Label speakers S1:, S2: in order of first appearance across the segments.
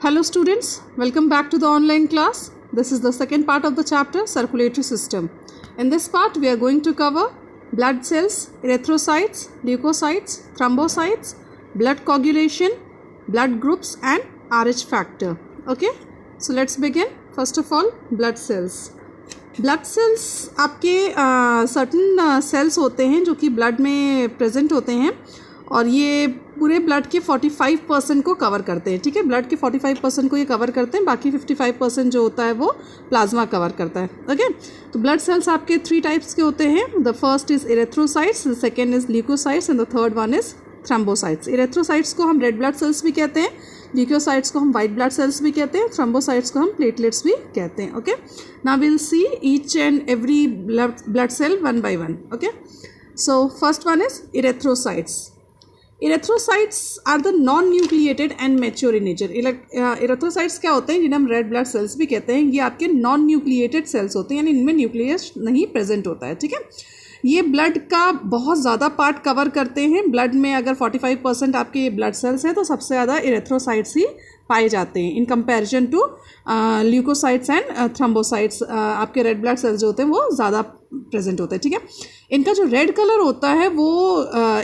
S1: Hello students, welcome back to the online class. This is the second part of the chapter circulatory system. In this part we are going to cover blood cells, erythrocytes, leukocytes, thrombocytes, blood coagulation, blood groups and Rh factor. Okay, so let's begin. First of all, blood cells. Blood cells आपके certain sales होते हैं जो कि blood में present होते हैं और ये पूरे ब्लड के 45% को कवर करते हैं. ठीक है, ब्लड के 45% को ये कवर करते हैं, बाकी 55% जो होता है वो प्लाज्मा कवर करता है. ओके, तो ब्लड सेल्स आपके 3 टाइप्स के होते हैं. The first is erythrocytes, the second is leukocytes and the third one is thrombocytes. Erythrocytes को हम रेड ब्लड सेल्स भी कहते हैं, ल्यूकोसाइट्स को हम वाइट ब्लड सेल्स भी कहते हैं, थ्रोम्बोसाइट्स को हम प्लेटलेट्स भी कहते हैं. Okay, now we will see each and every blood cell one by one. Okay, so first one is erythrocytes. Erythrocytes are the non nucleated and mature in nature. Erythrocytes क्या होते हैं, जिन्हें हम रेड ब्लड सेल्स भी कहते हैं. ये आपके नॉन न्यूक्लिएटेड सेल्स होते हैं, यानी इनमें न्यूक्लियस नहीं प्रेजेंट होता है. ठीक है, ये ब्लड का बहुत ज़्यादा पार्ट कवर करते हैं. ब्लड में अगर 45% आपके ब्लड सेल्स हैं तो सबसे ज़्यादा इरेथ्रोसाइट्स ही पाए जाते हैं in comparison to leukocytes and thrombocytes. आपके रेड ब्लड सेल्स जो होते हैं वो ज़्यादा प्रेजेंट होते हैं. ठीक है, इनका जो रेड कलर होता है वो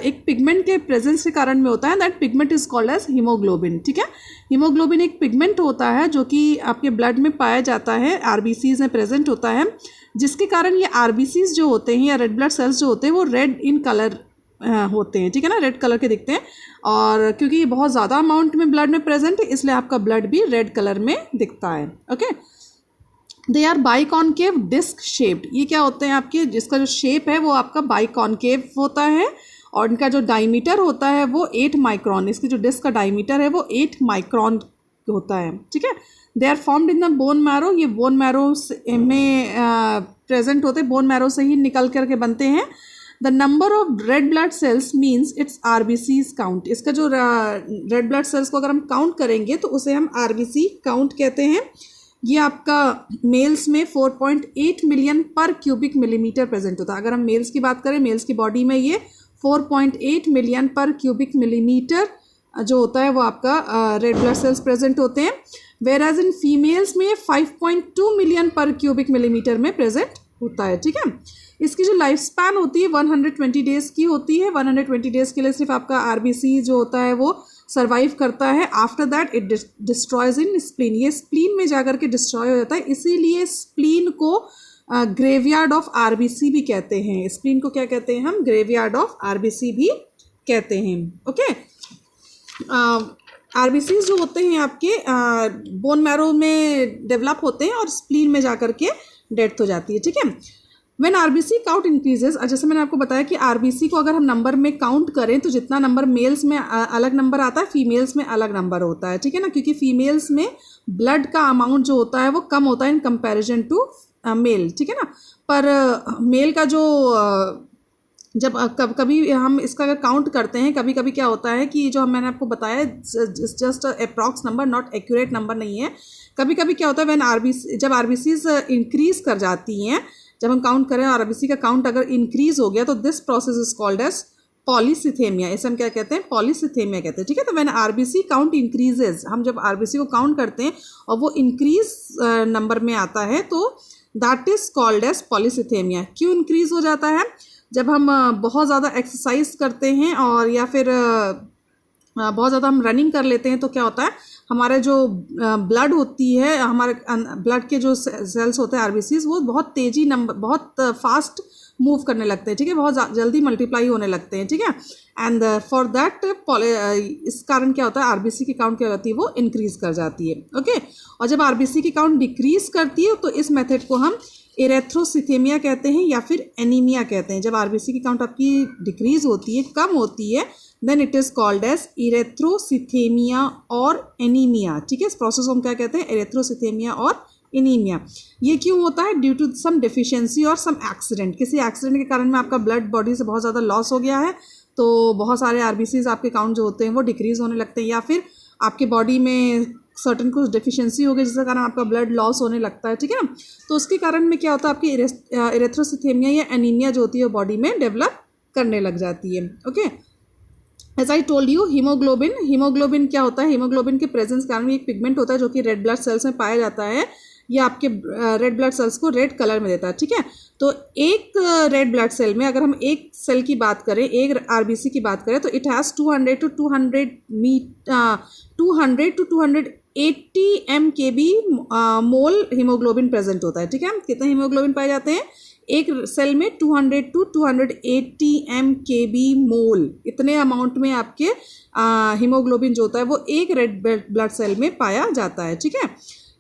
S1: एक पिगमेंट के प्रेजेंस के कारण में होता है. That pigment is called as haemoglobin. ठीक है, हीमोग्लोबिन एक पिगमेंट होता है जो कि आपके ब्लड में पाया जाता है, आरबीसीज में प्रेजेंट होता है, जिसके कारण ये आरबीसीज जो होते हैं या रेड ब्लड सेल्स जो होते हैं वो रेड इन कलर होते हैं. ठीक है ना, रेड कलर के दिखते हैं. और क्योंकि ये बहुत ज़्यादा अमाउंट में ब्लड में प्रेजेंट है इसलिए आपका ब्लड भी रेड कलर में दिखता है. Okay, they are biconcave disc shaped. ये क्या होते हैं आपके, जिसका जो शेप है वो आपका बाइकॉनकेव होता है और इनका जो डायमीटर होता है वो 8 माइक्रॉन. इसकी जो डिस्क का डायमीटर है वो 8 माइक्रॉन होता है. ठीक है, they are formed in the bone marrow. ये बोन मैरो में प्रेजेंट होते हैं, बोन मैरो से ही निकल करके बनते हैं. The number of red blood sales means it's RBCs count. इसका जो रेड ब्लड सेल्स को अगर हम काउंट करेंगे तो उसे हम आरबीसी काउंट कहते हैं. ये आपका मेल्स में 4.8 मिलियन पर क्यूबिक मिलीमीटर प्रेजेंट होता है. अगर हम मेल्स की बात करें, मेल्स की बॉडी में ये 4.8 मिलियन पर क्यूबिक मिलीमीटर जो होता है वो आपका रेड ब्लड सेल्स प्रेजेंट होते हैं. वेर एज इन फीमेल्स में 5.2 मिलियन पर क्यूबिक मिलीमीटर में प्रेजेंट होता है. ठीक है, इसकी जो लाइफ स्पैन होती है 120 डेज़ की होती है. 120 डेज़ के लिए सिर्फ आपका आरबीसी जो होता है वो सर्वाइव करता है. After that it destroys in spleen. ये स्प्लीन में जाकर के डिस्ट्रॉय हो जाता है, इसीलिए स्प्लीन को ग्रेवयार्ड ऑफ आरबीसी भी कहते हैं. स्प्लीन को क्या कहते हैं हम, ग्रेवयार्ड ऑफ आरबीसी भी कहते हैं. ओके, आरबीसी जो होते हैं आपके बोन मैरो में डेवलप होते हैं और स्प्लीन में जाकर के डेथ हो जाती है. ठीक है, व्हेन आरबीसी काउंट इंक्रीजेस, जैसे मैंने आपको बताया कि आरबीसी को अगर हम नंबर में काउंट करें तो जितना नंबर मेल्स में अलग नंबर आता है, फीमेल्स में अलग नंबर होता है. ठीक है ना, क्योंकि फीमेल्स में ब्लड का अमाउंट जो होता है वो कम होता है इन कंपैरिजन टू मेल. ठीक है ना, पर मेल का जो जब कभी हम इसका अगर काउंट करते हैं, कभी कभी क्या होता है कि जो मैंने आपको बताया just approx number, not accurate number नहीं है. कभी कभी क्या होता है व्हेन आरबीसी, जब आरबीसीज इंक्रीज कर जाती हैं, जब हम काउंट करें और आरबीसी का काउंट अगर इंक्रीज हो गया तो this process is called as polycythaemia. इसे हम क्या कहते हैं, पॉलीसिथेमिया कहते हैं. ठीक है, तो व्हेन आरबीसी काउंट इंक्रीजेज, हम जब आरबीसी को काउंट करते हैं और वो इंक्रीज नंबर में आता है तो that is called as polycythaemia. क्यों इंक्रीज हो जाता है, जब हम बहुत ज़्यादा एक्सरसाइज करते हैं और या फिर बहुत ज़्यादा हम रनिंग कर लेते हैं तो क्या होता है, हमारे जो ब्लड होती है, हमारे ब्लड के जो सेल्स होते हैं आरबीसीज, वो बहुत बहुत फास्ट मूव करने लगते हैं. ठीक है, बहुत जल्दी मल्टीप्लाई होने लगते हैं. ठीक है, एंड फॉर दैट इस कारण क्या होता है, आरबीसी की काउंट क्या होती है वो इंक्रीज कर जाती है. ओके, और जब आरबीसी की काउंट डिक्रीज करती है तो इस मेथड को हम इरेथ्रोसिथेमिया कहते हैं या फिर एनीमिया कहते हैं. जब आरबीसी की काउंट आपकी डिक्रीज होती है, कम होती है, then it is called as erythrocythemia और एनीमिया. ठीक है, इस प्रोसेस को हम क्या कहते हैं, इरेथ्रोसिथेमिया और एनीमिया. ये क्यों होता है, ड्यू टू सम डेफिशिएंसी और सम एक्सीडेंट. किसी एक्सीडेंट के कारण में आपका ब्लड बॉडी से बहुत ज़्यादा लॉस हो गया है तो बहुत सारे आरबीसीज आपके काउंट जो होते हैं वो डिक्रीज होने लगते हैं, या फिर आपके बॉडी में सर्टन कुछ डेफिशिएंसी हो गई जिसके कारण आपका ब्लड लॉस होने लगता है. ठीक है ना, तो उसके कारण में क्या होता है, आपकी इरेथ्रोसिथेमिया या एनीमिया जो होती है बॉडी में डेवलप करने लग जाती है. Okay, as I told you, haemoglobin क्या होता है? हीमोग्लोबिन के प्रेजेंस के कारण भी एक पिगमेंट होता है जो कि रेड ब्लड सेल्स में पाया जाता है। ये आपके रेड ब्लड सेल्स को रेड कलर में देता है, ठीक है। तो एक रेड ब्लड सेल में अगर हम एक सेल की बात करें, एक आरबीसी की बात करें, तो it has 200 to 280 mkb mole haemoglobin present होता है, ठीक है। कितने हीमोग्लोबिन पाए जाते हैं एक सेल में? 200 to 280 mkb मोल, इतने अमाउंट में आपके हीमोग्लोबिन जो होता है वो एक रेड ब्लड सेल में पाया जाता है, ठीक है।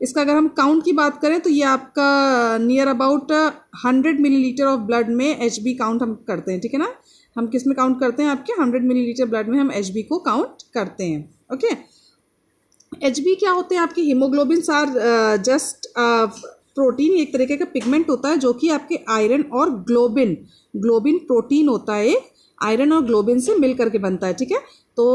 S1: इसका अगर हम काउंट की बात करें तो ये आपका near about 100 millilitre of blood में HB काउंट हम करते हैं, ठीक है ना। हम किस में काउंट करते हैं? आपके 100 मिलीलीटर ब्लड में हम HB को काउंट करते हैं, ओके। HB क्या होते हैं? आपके हीमोग्लोबिन्स आर जस्ट प्रोटीन, एक तरीके का पिगमेंट होता है जो कि आपके आयरन और ग्लोबिन प्रोटीन होता है, आयरन और ग्लोबिन से मिल करके बनता है, ठीक है। तो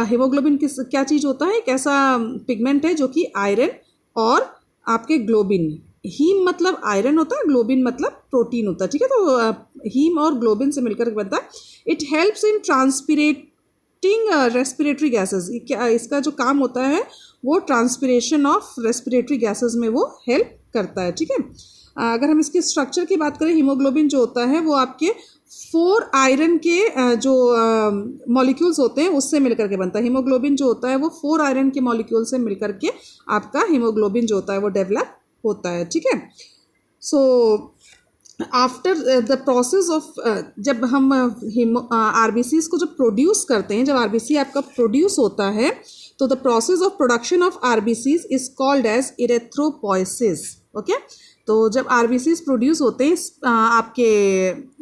S1: हीमोग्लोबिन क्या चीज़ होता है? एक ऐसा पिगमेंट है जो कि आयरन और आपके ग्लोबिन, हीम मतलब आयरन होता है, ग्लोबिन मतलब प्रोटीन होता है, ठीक है। तो हीम और ग्लोबिन से मिलकर बनता है। It helps in transporting respiratory gases. इसका जो काम होता है वो ट्रांसपिरेशन ऑफ रेस्पिरेटरी गैसेस में वो हेल्प करता है, ठीक है। अगर हम इसके स्ट्रक्चर की बात करें, हीमोग्लोबिन जो होता है वो आपके 4 आयरन के जो मॉलिक्यूल्स होते हैं उससे मिलकर के बनता है। हीमोग्लोबिन जो होता है वो 4 आयरन के मॉलिक्यूल से मिलकर के आपका हीमोग्लोबिन जो होता है वो डेवलप होता है, ठीक है। So after the process of, जब हम आरबीसीज को जब प्रोड्यूस करते हैं, जब आरबीसी आपका प्रोड्यूस होता है तो the process of production of RBCs is called as erythropoiesis, okay. तो जब आरबीसीज प्रोड्यूस होते हैं आपके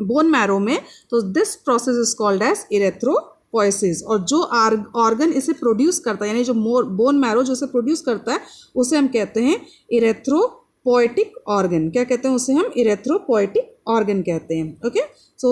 S1: बोन मैरो में, तो this process is called as erythropoiesis. और जो ऑर्गन इसे प्रोड्यूस करता है, यानी जो बोन मैरो जो इसे प्रोड्यूस करता है, उसे हम कहते हैं इरेथ्रोपोइटिक ऑर्गन। क्या कहते हैं उसे? हम इरेथ्रोपोइटिक ऑर्गन कहते हैं, okay. So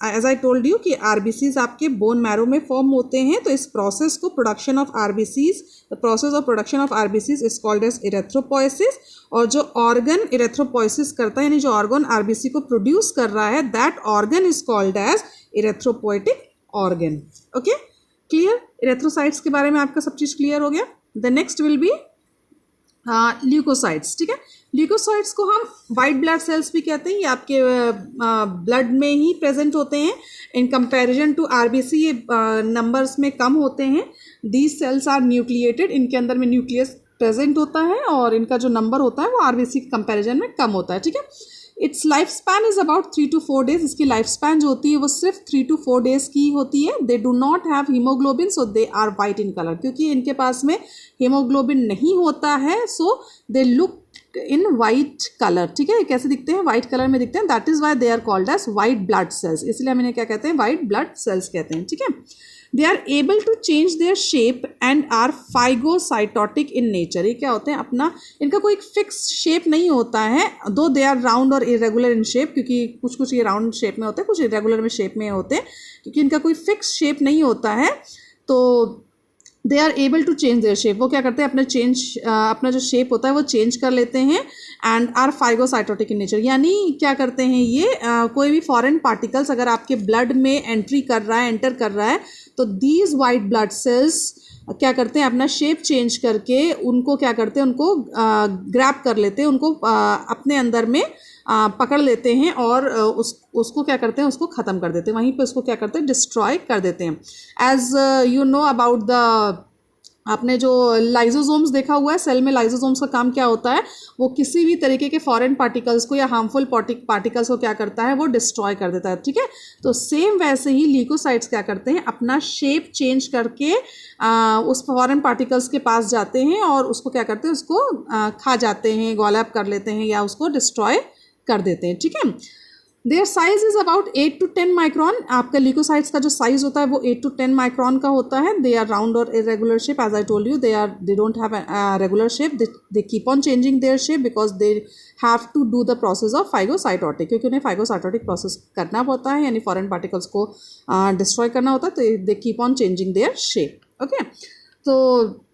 S1: as I told you कि आरबीसीज आपके बोन मैरो में फॉर्म होते हैं, तो इस प्रोसेस को production of RBCs, the process of production of RBCs is called as erythropoiesis. और जो ऑर्गन इरेथ्रोपोइसिस करता है, यानी जो ऑर्गन आरबीसी को प्रोड्यूस कर रहा है, that organ is called as erythropoietic organ, okay. Clear? Erythrocytes के बारे में आपका सब चीज़ क्लियर हो गया। The next will be leucocytes, ठीक है। ल्यूकोसाइट्स को हम वाइट ब्लड सेल्स भी कहते हैं। ये आपके ब्लड में ही प्रेजेंट होते हैं। इन कंपैरिजन टू आरबीसी ये नंबर्स में कम होते हैं। दीज सेल्स आर न्यूक्लिएटेड, इनके अंदर में न्यूक्लियस प्रेजेंट होता है और इनका जो नंबर होता है वो आरबीसी के कंपैरिजन में कम होता है, ठीक है। It's life span is about 3 to 4 days। इसकी लाइफ स्पैन जो होती है वो सिर्फ 3 to 4 days की होती है। They do not have haemoglobin, so they are white in colour. क्योंकि इनके पास में हीमोग्लोबिन नहीं होता है, so they look in white colour, ठीक है। कैसे दिखते हैं? वाइट कलर में दिखते हैं। That is why they are called as white blood cells. इसलिए हम इन्हें क्या कहते हैं? वाइट ब्लड सेल्स कहते हैं, ठीक है। They are able to change their shape and are phagocytotic in nature. ये क्या होते हैं? अपना इनका कोई फिक्स शेप नहीं होता है, दो दे आर राउंड और इरेगुलर इन शेप, क्योंकि कुछ कुछ ये राउंड शेप में होते हैं, कुछ इरेगुलर में शेप में होते हैं, क्योंकि इनका कोई फिक्स शेप नहीं होता है। तो they are able to change their shape. वो क्या करते हैं? अपना जो शेप होता है वो चेंज कर लेते हैं। And are phagocytotic in nature, यानी क्या करते हैं ये? कोई भी फॉरेन पार्टिकल्स अगर आपके ब्लड में एंटर कर रहा है, तो दीज वाइट ब्लड सेल्स क्या करते हैं? अपना शेप चेंज करके उनको क्या करते हैं? उनको ग्रैब कर लेते हैं, उनको अपने अंदर में पकड़ लेते हैं और उसको क्या करते हैं? उसको ख़त्म कर देते हैं, वहीं पे उसको क्या करते हैं? डिस्ट्रॉय कर देते हैं। As you know about the, आपने जो लाइजोसोम्स देखा हुआ है, सेल में लाइजोसोम्स का काम क्या होता है? वो किसी भी तरीके के फॉरेन पार्टिकल्स को या हार्मफुल पार्टिकल्स को क्या करता है? वो डिस्ट्रॉय कर देता है, ठीक है। तो सेम वैसे ही ल्यूकोसाइट्स क्या करते हैं? अपना शेप चेंज करके उस फॉरेन पार्टिकल्स के पास जाते हैं और उसको क्या करते हैं? उसको खा जाते हैं, गॉल अप कर लेते हैं या उसको डिस्ट्रॉय कर देते हैं, ठीक है। Their size is about 8 to 10 micron. आपका ल्यूकोसाइट्स का जो साइज होता है वो 8 to 10 माइक्रॉन का होता है। दे आर राउंड और irregular shape, as I told you they don't have regular shape. They keep on changing their shape because they have to do the process of phagocytotic, क्योंकि उन्हें फाइगोसाइटोटिक process करना होता है, यानी फॉरेन पार्टिकल्स को destroy करना होता है। तो they keep on changing their shape, okay. तो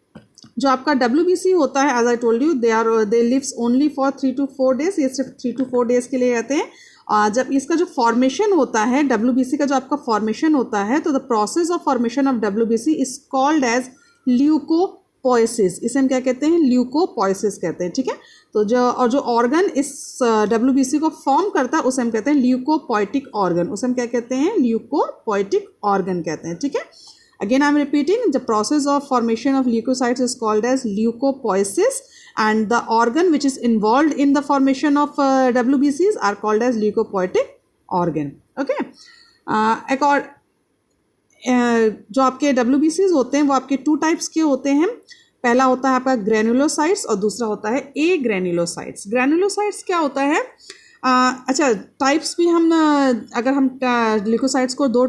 S1: जो आपका WBC होता है, as I told you they lives only for 3 to 4 days। ये सिर्फ 3 to 4 days के लिए रहते हैं। जब इसका जो फॉर्मेशन होता है WBC का जो आपका फॉर्मेशन होता है, तो the process of formation of WBC is called as leukopoiesis. इसे हम क्या कहते हैं? ल्यूकोपोएसिस कहते हैं, ठीक है। तो जो ऑर्गन इस WBC को फॉर्म करता है उसे हम कहते हैं ल्यूकोपोएटिक ऑर्गन। उसे हम क्या कहते हैं? ल्यूकोपोएटिक ऑर्गन कहते हैं, ठीक है। Again, I'm repeating, the process of formation of leukocytes is called as leukopoiesis, and the organ which is involved in the formation of WBCs are called as leukopoietic organ. Okay. जो आपके WBCs होते हैं वो आपके 2 types के होते हैं। पहला होता है आपका ग्रेनुलोसाइट्स और दूसरा होता है ए ग्रेनुलोसाइट्स। ग्रेनुलोसाइट्स क्या होता है? अच्छा, टाइप्स भी हम अगर हम ल्यूकोसाइट्स को 2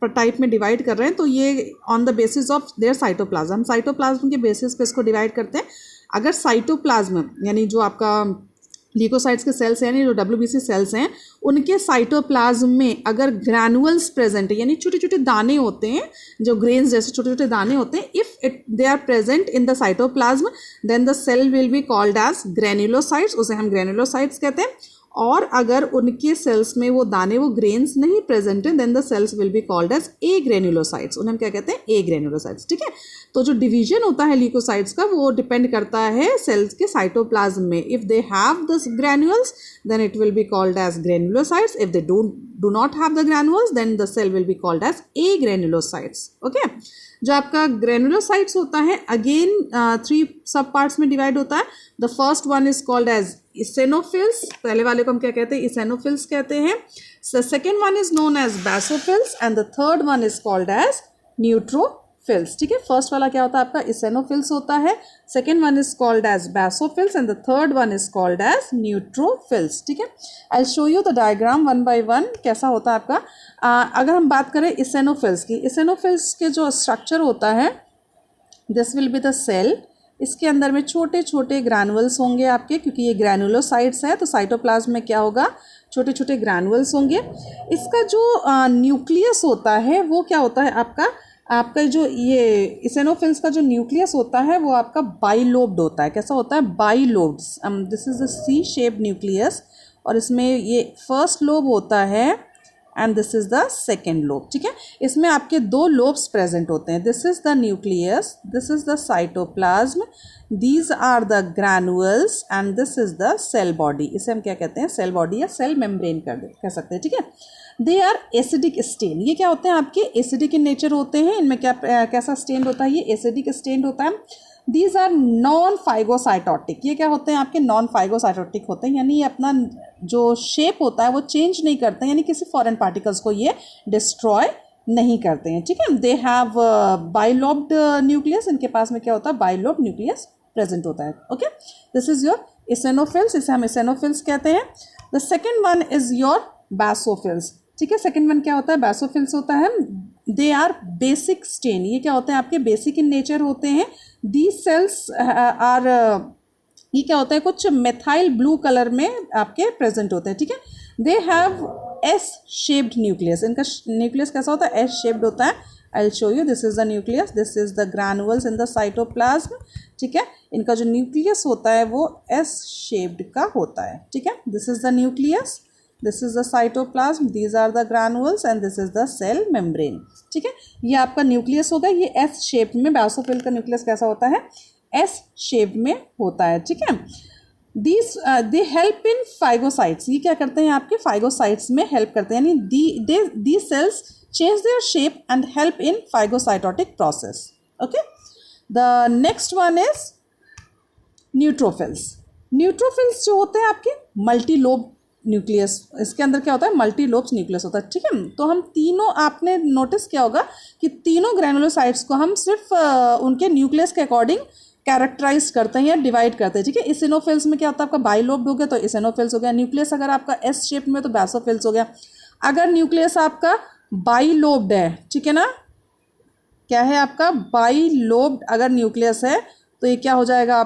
S1: टाइप में डिवाइड कर रहे हैं तो ये on the basis of their cytoplasm, हम साइटोप्लाज्म के बेसिस पे इसको डिवाइड करते हैं। अगर साइटोप्लाज्म यानी जो आपका ल्यूकोसाइट्स के सेल्स हैं यानी जो WBC सेल्स हैं उनके साइटोप्लाज्म में अगर ग्रैनुअल्स प्रेजेंट है यानी छोटे छोटे दाने होते हैं, जो ग्रेन्स जैसे छोटे छोटे दाने होते हैं, if they are present in the cytoplasm then the cell will be called as granulocytes, उसे हम ग्रेनुलोसाइट्स कहते हैं। और अगर उनके सेल्स में वो दाने वो ग्रेन्स नहीं प्रेजेंट है then the cells will be called as agranulocytes, उन्हें हम क्या कहते हैं? ए ग्रेनुलोसाइट्स, ठीक है। तो जो डिवीजन होता है ल्यूकोसाइट्स का वो डिपेंड करता है सेल्स के साइटोप्लाज्म में। If they have the granules then it will be called as granulocytes, if they do not have the granules then the cell will be called as agranulocytes. Okay, जो आपका granulocytes होता है again 3 सब parts में divide होता है। The first one is called as eosinophils, पहले वाले को हम क्या कहते हैं? इसेनोफिल्स कहते हैं। The second one is known as basophils and the third one is called as neutrophils, ठीक है। फर्स्ट वाला क्या होता है आपका? इसेनोफिल्स होता है, second one is called as basophils and the third one is called as neutrophils, ठीक है। I will show you the diagram 1 by 1 कैसा होता है आपका। अगर हम बात करें इसेनोफिल्स की, इसेनोफिल्स के जो स्ट्रक्चर होता है this will be the cell. इसके अंदर में छोटे छोटे ग्रैनुअल्स होंगे आपके, क्योंकि ये ग्रैनुलोसाइट्स है तो साइटोप्लाज्म में क्या होगा? छोटे छोटे ग्रैनुअल्स होंगे। इसका जो न्यूक्लियस होता है वो क्या होता है आपका जो ये इसेनोफिल्स का जो न्यूक्लियस होता है वो आपका बाइलोब्ड होता है। कैसा होता है? Bilobed. This is the C shape nucleus और इसमें ये फर्स्ट लोब होता है and this is the second lobe, ठीक है। इसमें आपके 2 लोब्स प्रेजेंट होते हैं। This is the nucleus, this is the cytoplasm, these are the granules and this is the cell body. इसे हम क्या कहते हैं? सेल बॉडी या सेल मेम्ब्रेन कह सकते हैं, ठीक है। दे आर एसिडिक स्टेन, ये क्या होते हैं? आपके एसिडिक इन नेचर होते हैं। इनमें कैसा स्टेन होता है? ये एसिडिक स्टेन होता है। दीज आर नॉन फाइगोसाइटोटिक, ये क्या होते हैं? आपके नॉन फाइगोसाइटोटिक होते हैं, यानी ये अपना जो शेप होता है वो चेंज नहीं करते हैं, यानी किसी फॉरेन पार्टिकल्स को ये डिस्ट्रॉय नहीं करते हैं, ठीक है। दे हैव बाइलोब्ड न्यूक्लियस, इनके पास में क्या होता है? बाइलोब्ड न्यूक्लियस प्रेजेंट होता है। ओके, दिस इज योर इसेनोफिल्स, इसे हम इसेनोफिल्स कहते हैं। The second one is your basophils, ठीक है। सेकेंड वन क्या होता है? बेसोफिल्स होता है। दे आर बेसिक स्टेन, ये क्या होते हैं? आपके बेसिक इन नेचर होते हैं। दीज सेल्स आर ये क्या होता है? कुछ मेथाइल ब्लू कलर में आपके प्रेजेंट होते हैं, ठीक है। They have S shaped nucleus, इनका न्यूक्लियस कैसा होता है? एस शेप्ड होता है। I will show you, this is the nucleus, this is the granules in the cytoplasm, ठीक है। इनका जो न्यूक्लियस होता है वो एस शेप्ड का होता है, ठीक है। This is the nucleus, this is the cytoplasm, these are the granules and this is the cell membrane, ठीक है। ये आपका न्यूक्लियस होगा, ये एस शेप में। बेसोफिल का न्यूक्लियस कैसा होता है? एस शेप में होता है, ठीक है। दे हेल्प इन फाइगोसाइट्स, ये क्या करते हैं? आपके फाइगोसाइट्स में हेल्प करते हैं, यानी the cells change their shape and help in phagocytotic process. Okay, the next one is neutrophils. Neutrophils जो होते हैं आपके मल्टी लोब न्यूक्लियस, इसके अंदर क्या होता है? मल्टी लोब्स न्यूक्लियस होता है, ठीक है। तो हम तीनों, आपने नोटिस किया होगा कि तीनों ग्रैनुलोसाइट्स को हम सिर्फ उनके न्यूक्लियस के अकॉर्डिंग कैरेक्टराइज करते हैं या डिवाइड करते हैं, ठीक है। इसेनोफिल्स में क्या होता है? आपका बाइलोब्ड हो गया तो इसेनोफिल्स हो गया। न्यूक्लियस अगर आपका एस शेप में तो बेसोफिल्स हो गया। अगर न्यूक्लियस आपका बाइलोब्ड है, ठीक है ना, क्या है आपका? बाइलोब्ड अगर न्यूक्लियस है तो ये क्या हो जाएगा?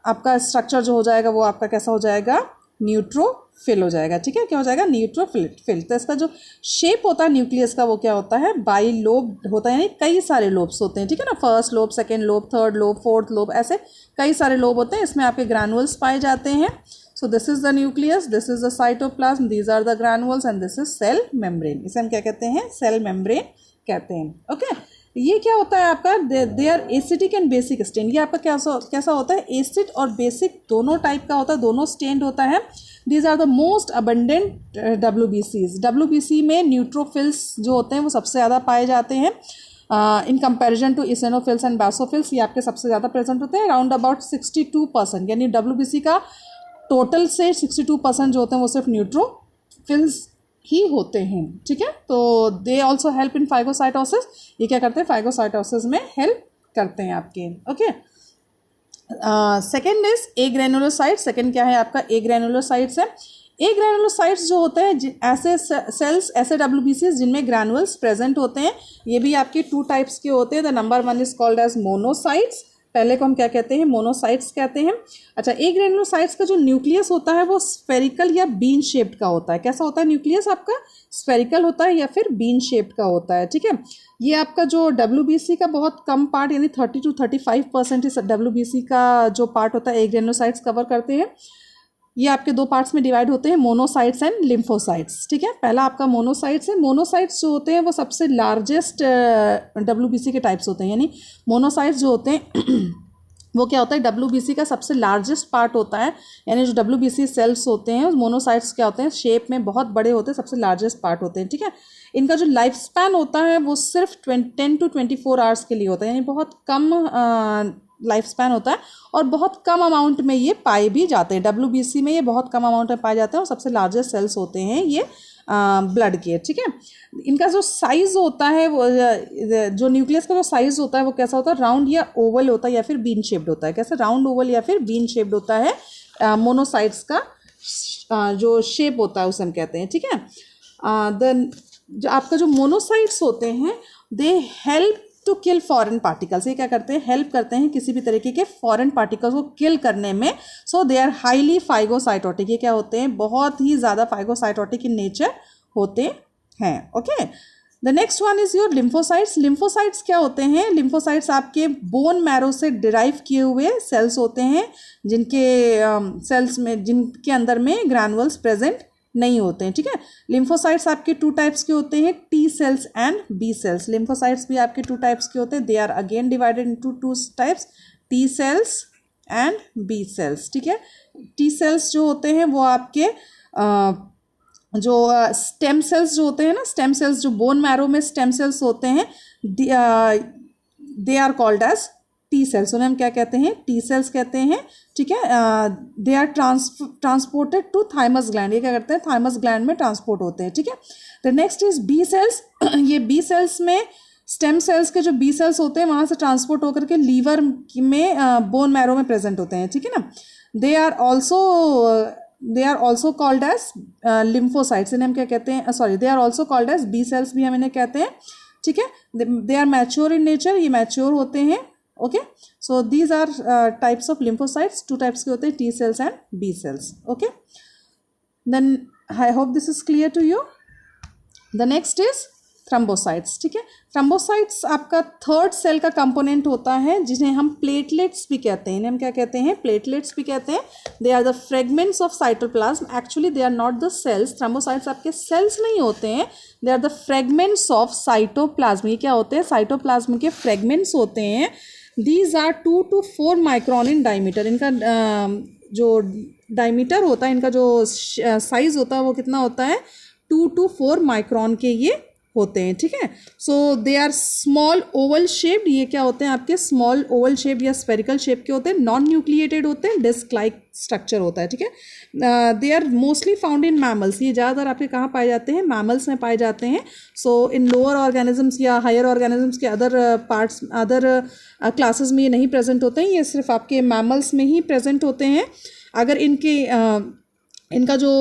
S1: आपका स्ट्रक्चर जो हो जाएगा वो आपका कैसा हो जाएगा? न्यूट्रोफिल हो जाएगा, ठीक है। क्या हो जाएगा? न्यूट्रोफिल। तो इसका जो शेप होता है न्यूक्लियस का वो क्या होता है? बाइलोब होता है, यानी कई सारे लोब्स होते हैं, ठीक है ना। First lobe, second lobe, third lobe, fourth lobe, ऐसे कई सारे लोब होते हैं। इसमें आपके ग्रैनुअल्स पाए जाते हैं। So this is the nucleus, this is the cytoplasm, these are the granules and this is cell membrane. इसे हम क्या कहते हैं? सेल मेम्ब्रेन कहते हैं. ओके, ये क्या होता है आपका? They are acidic and basic stain. ये आपका कैसा होता है? एसिड और बेसिक दोनों टाइप का होता है, दोनों स्टेन्ड होता है. These are the most abundant WBCs. WBC में न्यूट्रोफिल्स जो होते हैं वो सबसे ज़्यादा पाए जाते हैं in comparison to eosinophils and basophils. ये आपके सबसे ज़्यादा प्रेजेंट होते हैं, अराउंड अबाउट 62%. यानी WBC का टोटल से 62% जो होते हैं वो सिर्फ न्यूट्रोफिल्स ही होते हैं. ठीक है, तो they also help in phagocytosis. ये क्या करते हैं? फाइगोसाइटोसिस में हेल्प करते हैं आपके. Okay, second is a granulocyte. Second क्या है आपका? ए ग्रेनुलोसाइट्स है. ए ग्रेनुलोसाइट्स जो होते हैं ऐसे सेल्स, ऐसे WBCs जिनमें ग्रैनुअल्स प्रेजेंट होते हैं. ये भी आपके 2 टाइप्स के होते हैं. The number 1 is called as monocytes. पहले को हम क्या कहते हैं? मोनोसाइट्स कहते हैं. अच्छा, ए ग्रेनुलोसाइट्स का जो न्यूक्लियस होता है वो स्फेरिकल या बीन शेप्ड का होता है. कैसा होता है न्यूक्लियस आपका? स्फेरिकल होता है या फिर बीन शेप्ड का होता है. ठीक है, ये आपका जो WBC का बहुत कम पार्ट यानी 30 to 35% इस WBC का जो पार्ट होता है ए ग्रेनुलोसाइट्स कवर करते हैं. ये आपके 2 पार्ट्स में डिवाइड होते हैं, मोनोसाइट्स एंड लिम्फोसाइट्स. ठीक है, पहला आपका मोनोसाइट्स है. मोनोसाइट्स जो होते हैं वो सबसे लार्जेस्ट WBC के टाइप्स होते हैं. यानी मोनोसाइट्स जो होते हैं वो क्या होता है? WBC का सबसे लार्जेस्ट पार्ट होता है. यानी जो WBC सेल्स होते हैं मोनोसाइट्स क्या होते हैं? शेप में बहुत बड़े होते हैं, सबसे लार्जेस्ट पार्ट होते हैं. ठीक है, इनका जो लाइफ स्पैन होता है वो सिर्फ 10 to 24 आवर्स के लिए होता है. यानी बहुत कम लाइफ स्पैन होता है और बहुत कम अमाउंट में ये पाए भी जाते हैं. WBC में ये बहुत कम अमाउंट में पाए जाते हैं और सबसे लार्जेस्ट सेल्स होते हैं ये ब्लड के. ठीक है, इनका जो साइज़ होता है वो जो न्यूक्लियस का जो साइज़ होता है वो कैसा होता है? राउंड या ओवल होता है या फिर बीन शेप्ड होता है. कैसा? राउंड, ओवल या फिर बीन शेप्ड होता है मोनोसाइट्स का जो शेप होता है उसे हम कहते हैं. ठीक है, जो आपका जो मोनोसाइट्स होते हैं they help to kill foreign particles. ये क्या करते हैं? हेल्प करते हैं किसी भी तरीके के फॉरेन पार्टिकल्स को किल करने में. सो दे आर हाईली फाइगोसाइटोटिक. ये क्या होते हैं? बहुत ही ज़्यादा फाइगोसाइटोटिक इन नेचर होते हैं. Okay, the next one is your lymphocytes. Lymphocytes क्या होते हैं? लिम्फोसाइट्स आपके बोन मैरो से डिराइव किए हुए सेल्स होते हैं जिनके सेल्स में जिनके अंदर में ग्रैनुअल्स प्रेजेंट नहीं होते हैं. ठीक है, लिम्फोसाइट्स आपके 2 टाइप्स के होते हैं, T cells and B cells. Lymphocytes भी आपके 2 टाइप्स के होते हैं. They are again divided into 2 types, T cells and B cells. ठीक है, T सेल्स जो होते हैं वो आपके जो स्टेम सेल्स जो होते हैं ना, स्टेम सेल्स जो बोन मैरो में स्टेम सेल्स होते हैं they are called as T cells. उन्हें हम क्या कहते हैं? T सेल्स कहते हैं. ठीक है, they are transported to thymus gland. ये क्या करते हैं? थाइमस ग्लैंड में ट्रांसपोर्ट होते हैं. ठीक है, the next is B cells. ये B सेल्स में स्टेम सेल्स के जो B सेल्स होते हैं वहाँ से ट्रांसपोर्ट होकर के लीवर में बोन मैरो में प्रेजेंट होते हैं. ठीक है ना, they are also called as lymphocytes. इन्हें हम क्या कहते हैं? Sorry, they are also called as B cells भी हम इन्हें कहते हैं. ठीक है, they are mature in nature. ये मैच्योर होते हैं. Okay, so these are types of lymphocytes. 2 types के होते हैं, T cells and B cells. Okay, then I hope this is clear to you. The next is thrombocytes. ठीक है, thrombocytes आपका 3rd cell का कंपोनेंट होता है जिन्हें हम प्लेटलेट्स भी कहते हैं. इन्हें हम क्या कहते हैं? प्लेटलेट्स भी कहते हैं. They are the fragments of cytoplasm. Actually they are not the cells. Thrombocytes आपके सेल्स नहीं होते हैं, they are the fragments of cytoplasm. ये क्या होते हैं? साइटोप्लाज्म के फ्रेगमेंट्स होते हैं. These are 2 to 4 micron in diameter. इनका जो डायमीटर होता है, इनका जो साइज़ होता है वो कितना होता है? 2 to 4 माइक्रॉन के ये होते हैं. ठीक है, so they are small oval shaped. ये क्या होते हैं? आपके स्मॉल ओवल शेप या स्फेरिकल शेप के होते हैं. नॉन न्यूक्लिएटेड होते हैं, डिस्क लाइक स्ट्रक्चर होता है. ठीक है, they are mostly found in mammals. ये ज़्यादातर आपके कहाँ पाए जाते हैं? मैमल्स में पाए जाते हैं. सो इन लोअर ऑर्गेनिजम्स या हायर ऑर्गेनिजम्स के अदर पार्ट्स, अदर क्लासेस में ये नहीं प्रेजेंट होते हैं. ये सिर्फ आपके मैमल्स में ही प्रेजेंट होते हैं. अगर इनका जो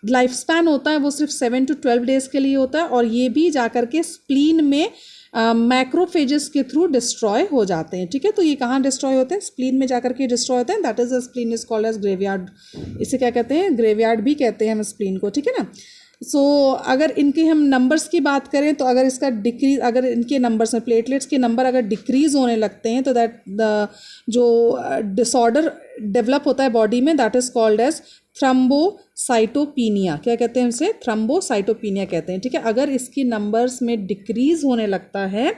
S1: लाइफ स्पैन होता है वो सिर्फ 7 to 12 डेज़ के लिए होता है और ये भी जाकर के स्प्लीन में मैक्रोफेजेस के थ्रू डिस्ट्रॉय हो जाते हैं. ठीक है, तो ये कहाँ डिस्ट्रॉय होते हैं? स्प्लीन में जाकर के डिस्ट्रॉय होते हैं. That is the spleen is called as graveyard. इसे क्या कहते हैं? ग्रेवयार्ड भी कहते हैं हम स्प्लीन को. ठीक है ना, सो अगर इनके हम नंबर्स की बात करें तो अगर इसका डिक्रीज, अगर इनके नंबर्स में प्लेटलेट्स के नंबर अगर डिक्रीज होने लगते हैं तो दैट द जो डिसऑर्डर डेवलप होता है बॉडी में, दैट इज कॉल्ड एज थ्रम्बोसाइटोपिनिया। क्या कहते हैं इसे? थ्रम्बोसाइटोपिनिया कहते हैं, ठीक है। अगर इसकी नंबर्स में डिक्रीज होने लगता है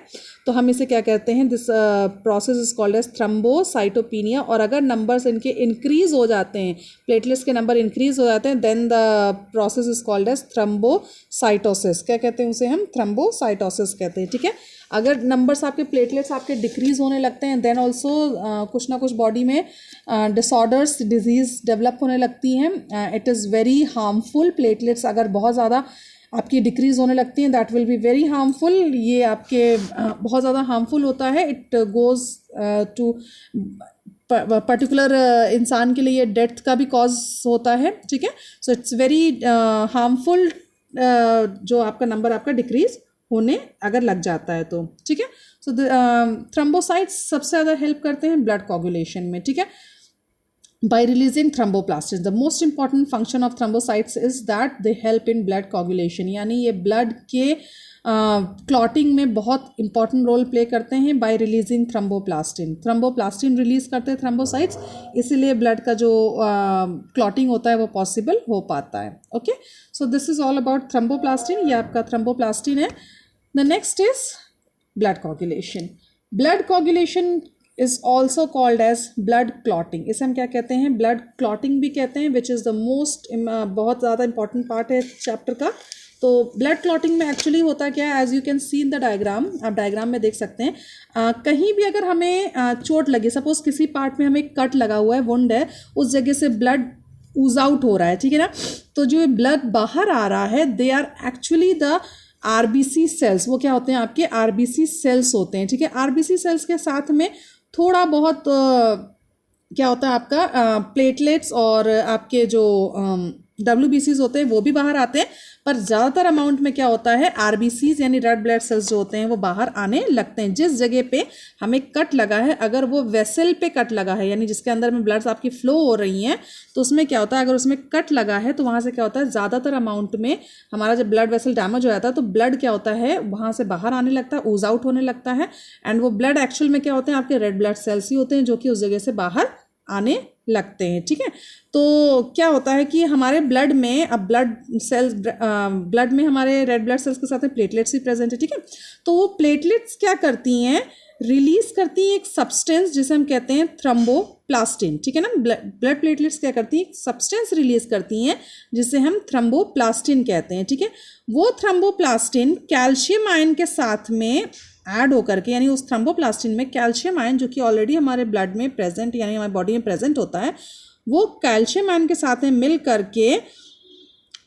S1: तो हम इसे क्या कहते हैं? This process is called as thrombocytopenia. और अगर नंबर्स इनके इंक्रीज हो जाते हैं, प्लेटलेट्स के नंबर इंक्रीज हो जाते हैं, then the process is called as thrombocytosis. क्या कहते हैं उसे? हम थ्रम्बोसाइटोसिस कहते हैं, ठीक है। अगर नंबर्स आपके प्लेटलेट्स आपके डिक्रीज होने लगते हैं, देन ऑल्सो कुछ ना कुछ बॉडी में डिसऑर्डर्स, डिजीज़ डेवलप होने लगती हैं। It is very harmful. Platelets अगर बहुत ज़्यादा आपकी डिक्रीज होने लगती हैं, that will be very harmful. ये आपके बहुत ज़्यादा हार्मफुल होता है। इट गोज़ टू पर्टिकुलर इंसान के लिए डेथ का भी कॉज होता है, ठीक है। सो इट्स वेरी हार्मफुल जो आपका नंबर आपका डिक्रीज होने अगर लग जाता है तो, ठीक है। सो थ्रम्बोसाइट्स सबसे ज़्यादा हेल्प करते हैं ब्लड कोगुलेशन में, ठीक है, by releasing thromboplasts. The most important function of thrombocytes is that they help in blood coagulation, यानी ये ब्लड के क्लॉटिंग में बहुत इंपॉर्टेंट रोल प्ले करते हैं bye releasing thromboplastin. Thromboplastin release करते हैं थ्रम्बोसाइट्स, इसीलिए ब्लड का जो क्लॉटिंग होता है वो पॉसिबल हो पाता है। Okay, so this is all about thromboplastin. ये आपका थ्रम्बोप्लास्टिन है। The next is blood coagulation. Blood coagulation is also called as blood clotting. इसे हम क्या कहते हैं? ब्लड क्लॉटिंग भी कहते हैं, विच इज़ द मोस्ट बहुत ज़्यादा इंपॉर्टेंट पार्ट है चैप्टर का। तो ब्लड क्लॉटिंग में एक्चुअली होता क्या है? As you can see in the diagram, आप डायग्राम में देख सकते हैं, कहीं भी अगर हमें चोट लगी, सपोज किसी पार्ट में हमें कट लगा हुआ है, वुंड है, उस जगह से ब्लड ऊज आउट हो रहा है, ठीक है ना। तो जो ब्लड बाहर आ रहा है, they are actually the RBC cells. वो क्या होते हैं? आपके आरबीसी सेल्स होते हैं, ठीक है। आरबीसी सेल्स के साथ में थोड़ा बहुत क्या होता है आपका प्लेटलेट्स और आपके जो WBCs होते हैं वो भी बाहर आते हैं, पर ज़्यादातर अमाउंट में क्या होता है? RBCs यानी रेड ब्लड सेल्स जो होते हैं वो बाहर आने लगते हैं। जिस जगह पे हमें कट लगा है, अगर वो वेसल पे कट लगा है, यानी जिसके अंदर में ब्लड्स आपकी फ्लो हो रही हैं, तो उसमें क्या होता है? अगर उसमें कट लगा है तो वहाँ से क्या होता है? ज़्यादातर अमाउंट में हमारा जब ब्लड वेसल डैमेज हो जाता है तो ब्लड क्या होता है? वहाँ से बाहर आने लगता है, ऊज आउट होने लगता है। एंड वो ब्लड एक्चुअल में क्या होते हैं? आपके रेड ब्लड सेल्स ही होते हैं जो कि उस जगह से बाहर आने लगते हैं, ठीक है। तो क्या होता है कि हमारे ब्लड में, अब ब्लड सेल्स, ब्लड में हमारे रेड ब्लड सेल्स के साथ में प्लेटलेट्स भी प्रेजेंट है, ठीक है। तो वो प्लेटलेट्स क्या करती हैं? रिलीज करती है एक सब्सटेंस जिसे हम कहते हैं थ्रम्बोप्लास्टिन, ठीक है ना। ब्लड प्लेटलेट्स क्या करती हैं? सब्सटेंस रिलीज करती हैं जिसे हम थ्रम्बोप्लास्टिन कहते हैं, ठीक है। वो थ्रम्बोप्लास्टिन कैल्शियम आयन के साथ में ऐड होकर के, यानी उस थ्रम्बोप्लास्टिन में कैल्शियम आयन जो कि ऑलरेडी हमारे ब्लड में प्रेजेंट, यानी हमारी बॉडी में प्रेजेंट होता है, वो कैल्शियम आयन के साथ में मिल करके,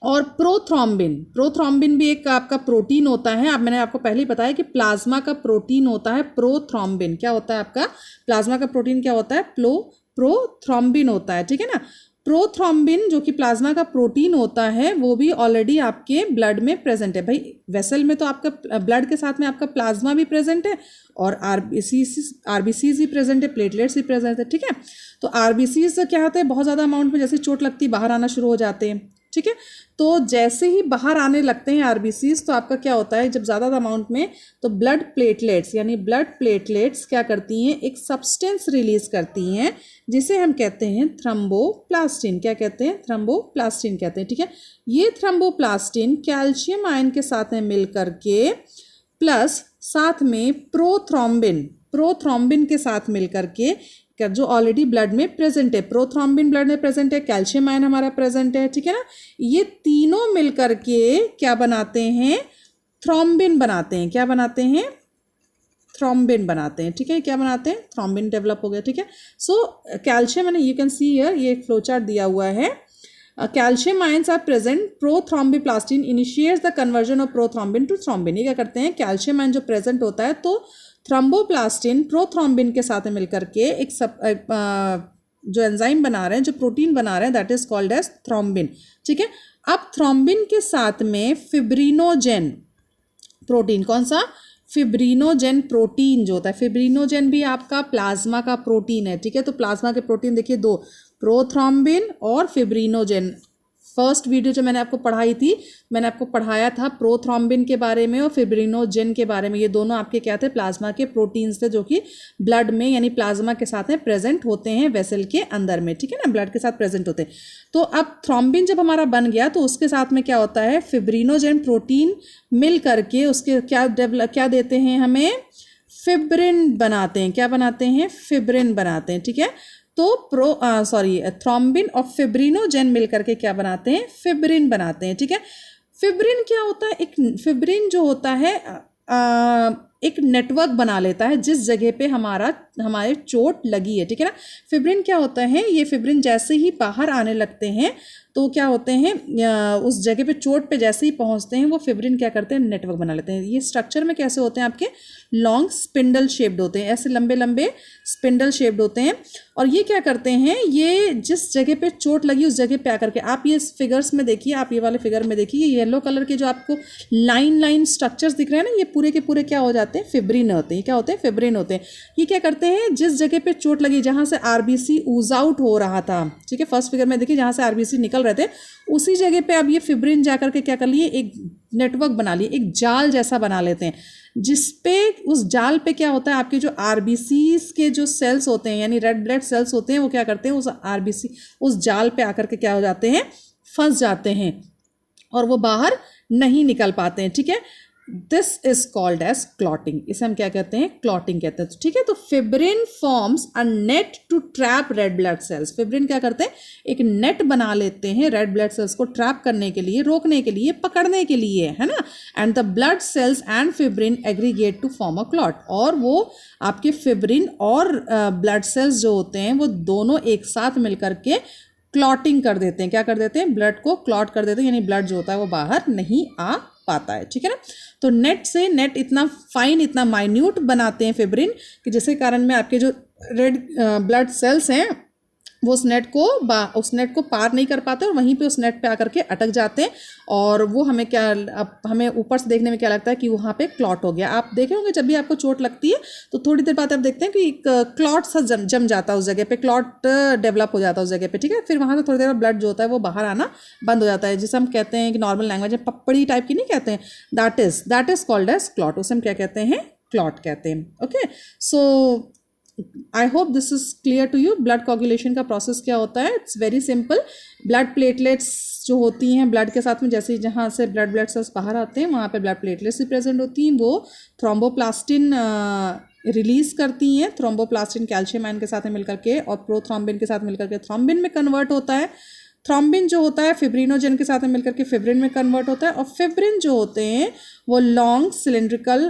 S1: और प्रोथ्रॉम्बिन भी एक आपका प्रोटीन होता है। अब मैंने आपको पहले ही बताया कि प्लाज्मा का प्रोटीन होता है प्रोथ्रॉम्बिन। क्या होता है आपका? प्लाज्मा का प्रोटीन क्या होता है? प्रोथ्रॉम्बिन होता है, ठीक है ना। प्रोथ्रॉम्बिन जो कि प्लाज्मा का प्रोटीन होता है वो भी ऑलरेडी आपके ब्लड में प्रेजेंट है। भाई वेसल में तो आपका ब्लड के साथ में आपका प्लाज्मा भी प्रेजेंट है और आरबीसीज भी प्रेजेंट है, प्लेटलेट्स भी प्रेजेंट है, ठीक है। तो आरबीसीज क्या होता है? बहुत ज़्यादा अमाउंट में जैसे चोट लगती है बाहर आना शुरू हो जाते हैं, ठीक है। तो जैसे ही बाहर आने लगते हैं आरबीसीज, तो आपका क्या होता है? जब ज़्यादा अमाउंट में, तो ब्लड प्लेटलेट्स यानी ब्लड प्लेटलेट्स क्या करती हैं? एक सब्सटेंस रिलीज करती हैं जिसे हम कहते हैं थ्रम्बोप्लास्टिन। क्या कहते हैं? थ्रम्बोप्लास्टिन कहते हैं, ठीक है। ये थ्रम्बोप्लास्टिन कैल्शियम आयन के साथ में मिल करके, प्लस साथ में प्रोथ्रॉम्बिन के साथ मिल करके, जो ऑलरेडी ब्लड में प्रेजेंट है, प्रोथ्रॉम्बिन ब्लड में प्रेजेंट है, कैल्शियम आयन हमारा प्रेजेंट है, ठीक है ना। ये तीनों मिलकर के क्या बनाते हैं? थ्रोम्बिन बनाते हैं। क्या बनाते हैं? थ्रोम्बिन बनाते हैं, ठीक है। क्या बनाते हैं? थ्रोम्बिन डेवलप हो गया, ठीक है। सो कैल्शियम, यानी यू कैन सी हियर, ये एक फ्लो चार्ट दिया हुआ है। Calcium ions are present, prothromboplastin initiates the conversion of prothrombin to thrombin. ये क्या करते हैं? कैल्शियम आयन जो प्रेजेंट होता है तो थ्रम्बोप्लास्टिन प्रोथ्रोम्बिन के साथ मिलकर के एक जो एंजाइम बना रहे हैं, जो प्रोटीन बना रहे हैं, that is called as thrombin, ठीक है। अब थ्रोम्बिन के साथ में फिब्रिनोजेन प्रोटीन, कौन सा? फिब्रिनोजेन प्रोटीन जो होता है, फिब्रिनोजेन भी आपका प्लाज्मा का प्रोटीन है, ठीक है। तो प्लाज्मा के प्रोटीन देखिए दो, प्रोथ्रोम्बिन और फिब्रिनोजेन। फर्स्ट वीडियो जो मैंने आपको पढ़ाई थी, मैंने आपको पढ़ाया था प्रोथ्रोम्बिन के बारे में और फिब्रिनोजेन के बारे में। ये दोनों आपके क्या थे, प्लाज्मा के प्रोटीन्स थे जो कि ब्लड में यानी प्लाज्मा के साथ में प्रेजेंट होते हैं वेसल के अंदर में, ठीक है ना, ब्लड के साथ प्रेजेंट होते हैं। तो अब थ्रोम्बिन जब हमारा बन गया तो उसके साथ में क्या होता है, फिब्रिनोजेन प्रोटीन मिल करके उसके क्या देते हैं हमें, फिब्रिन बनाते हैं। क्या बनाते हैं, फिब्रिन बनाते हैं, ठीक है। तो थ्रोम्बिन और फिब्रिनोजेन मिलकर के क्या बनाते हैं, फिब्रिन बनाते हैं, ठीक है। फिब्रिन क्या होता है, एक फिब्रिन जो होता है एक नेटवर्क बना लेता है जिस जगह पे हमारे चोट लगी है, ठीक है ना। फिब्रिन क्या होता है, ये फिब्रिन जैसे ही बाहर आने लगते हैं तो क्या होते हैं, उस जगह पे चोट पे जैसे ही पहुंचते हैं वो फिब्रिन क्या करते हैं, नेटवर्क बना लेते हैं। ये स्ट्रक्चर में कैसे होते हैं, आपके लॉन्ग स्पिंडल शेप्ड होते हैं, ऐसे लंबे लंबे स्पिंडल शेप्ड होते हैं। और ये क्या करते हैं, ये जिस जगह पे चोट लगी उस जगह पे आकर के, आप ये फिगर्स में देखिए, आप ये वाले फिगर में देखिए, ये येलो कलर के जो आपको लाइन स्ट्रक्चर्स दिख रहे हैं ना, ये पूरे के पूरे क्या हो जाते हैं, फिब्रिन होते हैं। क्या होते हैं, फिब्रिन होते हैं। ये क्या करते हैं, जिस जगह पे चोट लगी, जहाँ से आरबीसी ऊज आउट हो रहा था, ठीक है, फर्स्ट फिगर में देखिए जहाँ से आरबीसी निकल रहे थे, उसी जगह पे अब ये फिब्रिन जाकर के क्या कर लिए, एक नेटवर्क बना लिए, एक जाल जैसा बना लेते हैं, जिसपे उस जाल पे क्या होता है, आपके जो आरबीसीज के जो सेल्स होते हैं यानी रेड ब्लड सेल्स होते हैं, वो क्या करते हैं, उस आरबीसी उस जाल पे आकर के क्या हो जाते हैं, फंस जाते हैं और वो बाहर नहीं निकल पाते हैं, ठीक है। This is called as clotting, इसे हम क्या कहते हैं, क्लॉटिंग कहते हैं, ठीक है। तो fibrin forms a net to trap red blood cells. Fibrin क्या करते हैं, एक नेट बना लेते हैं रेड ब्लड सेल्स को ट्रैप करने के लिए, रोकने के लिए, पकड़ने के लिए, है ना। And the blood cells and fibrin aggregate to form a clot, और वो आपके फिब्रिन और ब्लड सेल्स जो होते हैं वो दोनों एक साथ मिलकर के क्लॉटिंग कर देते हैं। क्या कर देते हैं, ब्लड को क्लॉट कर देते हैं, यानी ब्लड जो होता है वो बाहर नहीं आ पाता है, ठीक है ना। तो नेट इतना फाइन, इतना माइन्यूट बनाते हैं फिब्रिन कि जिसके कारण में आपके जो रेड ब्लड सेल्स हैं वो उस नेट को पार नहीं कर पाते और वहीं पे उस नेट पे आकर के अटक जाते हैं। और वो हमें ऊपर से देखने में क्या लगता है कि वहाँ पे क्लॉट हो गया। आप देखे होंगे जब भी आपको चोट लगती है तो थोड़ी देर बाद आप देखते हैं कि एक क्लॉट सा जम जाता है उस जगह पे, क्लॉट डेवलप हो जाता है उस जगह पे, ठीक है। फिर वहाँ से थोड़ी देर बाद ब्लड जो होता है वो बाहर आना बंद हो जाता है, जिसे हम कहते हैं कि नॉर्मल लैंग्वेज में पपड़ी टाइप की नहीं कहते हैं, that is called as clot. उसे हम क्या कहते हैं, क्लॉट कहते हैं। Okay, so I hope this is clear to you. Blood coagulation का प्रोसेस क्या होता है, it's very simple. Blood platelets जो होती हैं ब्लड के साथ में, जैसे जहाँ से ब्लड सेल्स बाहर आते हैं वहाँ पे ब्लड प्लेटलेट्स भी प्रेजेंट होती हैं, वो थ्रोम्बोप्लास्टिन रिलीज करती हैं। थ्रोम्बोप्लास्टिन कैल्शियम आयन के साथ में मिलकर के और प्रोथ्रोम्बिन के साथ मिलकर के थ्रोम्बिन में कन्वर्ट होता है। थ्रोम्बिन जो होता है फिब्रिनोजेन के साथ में मिलकर के फिब्रिन में कन्वर्ट होता है। और फिब्रिन जो होते हैं वो लॉन्ग सिलेंड्रिकल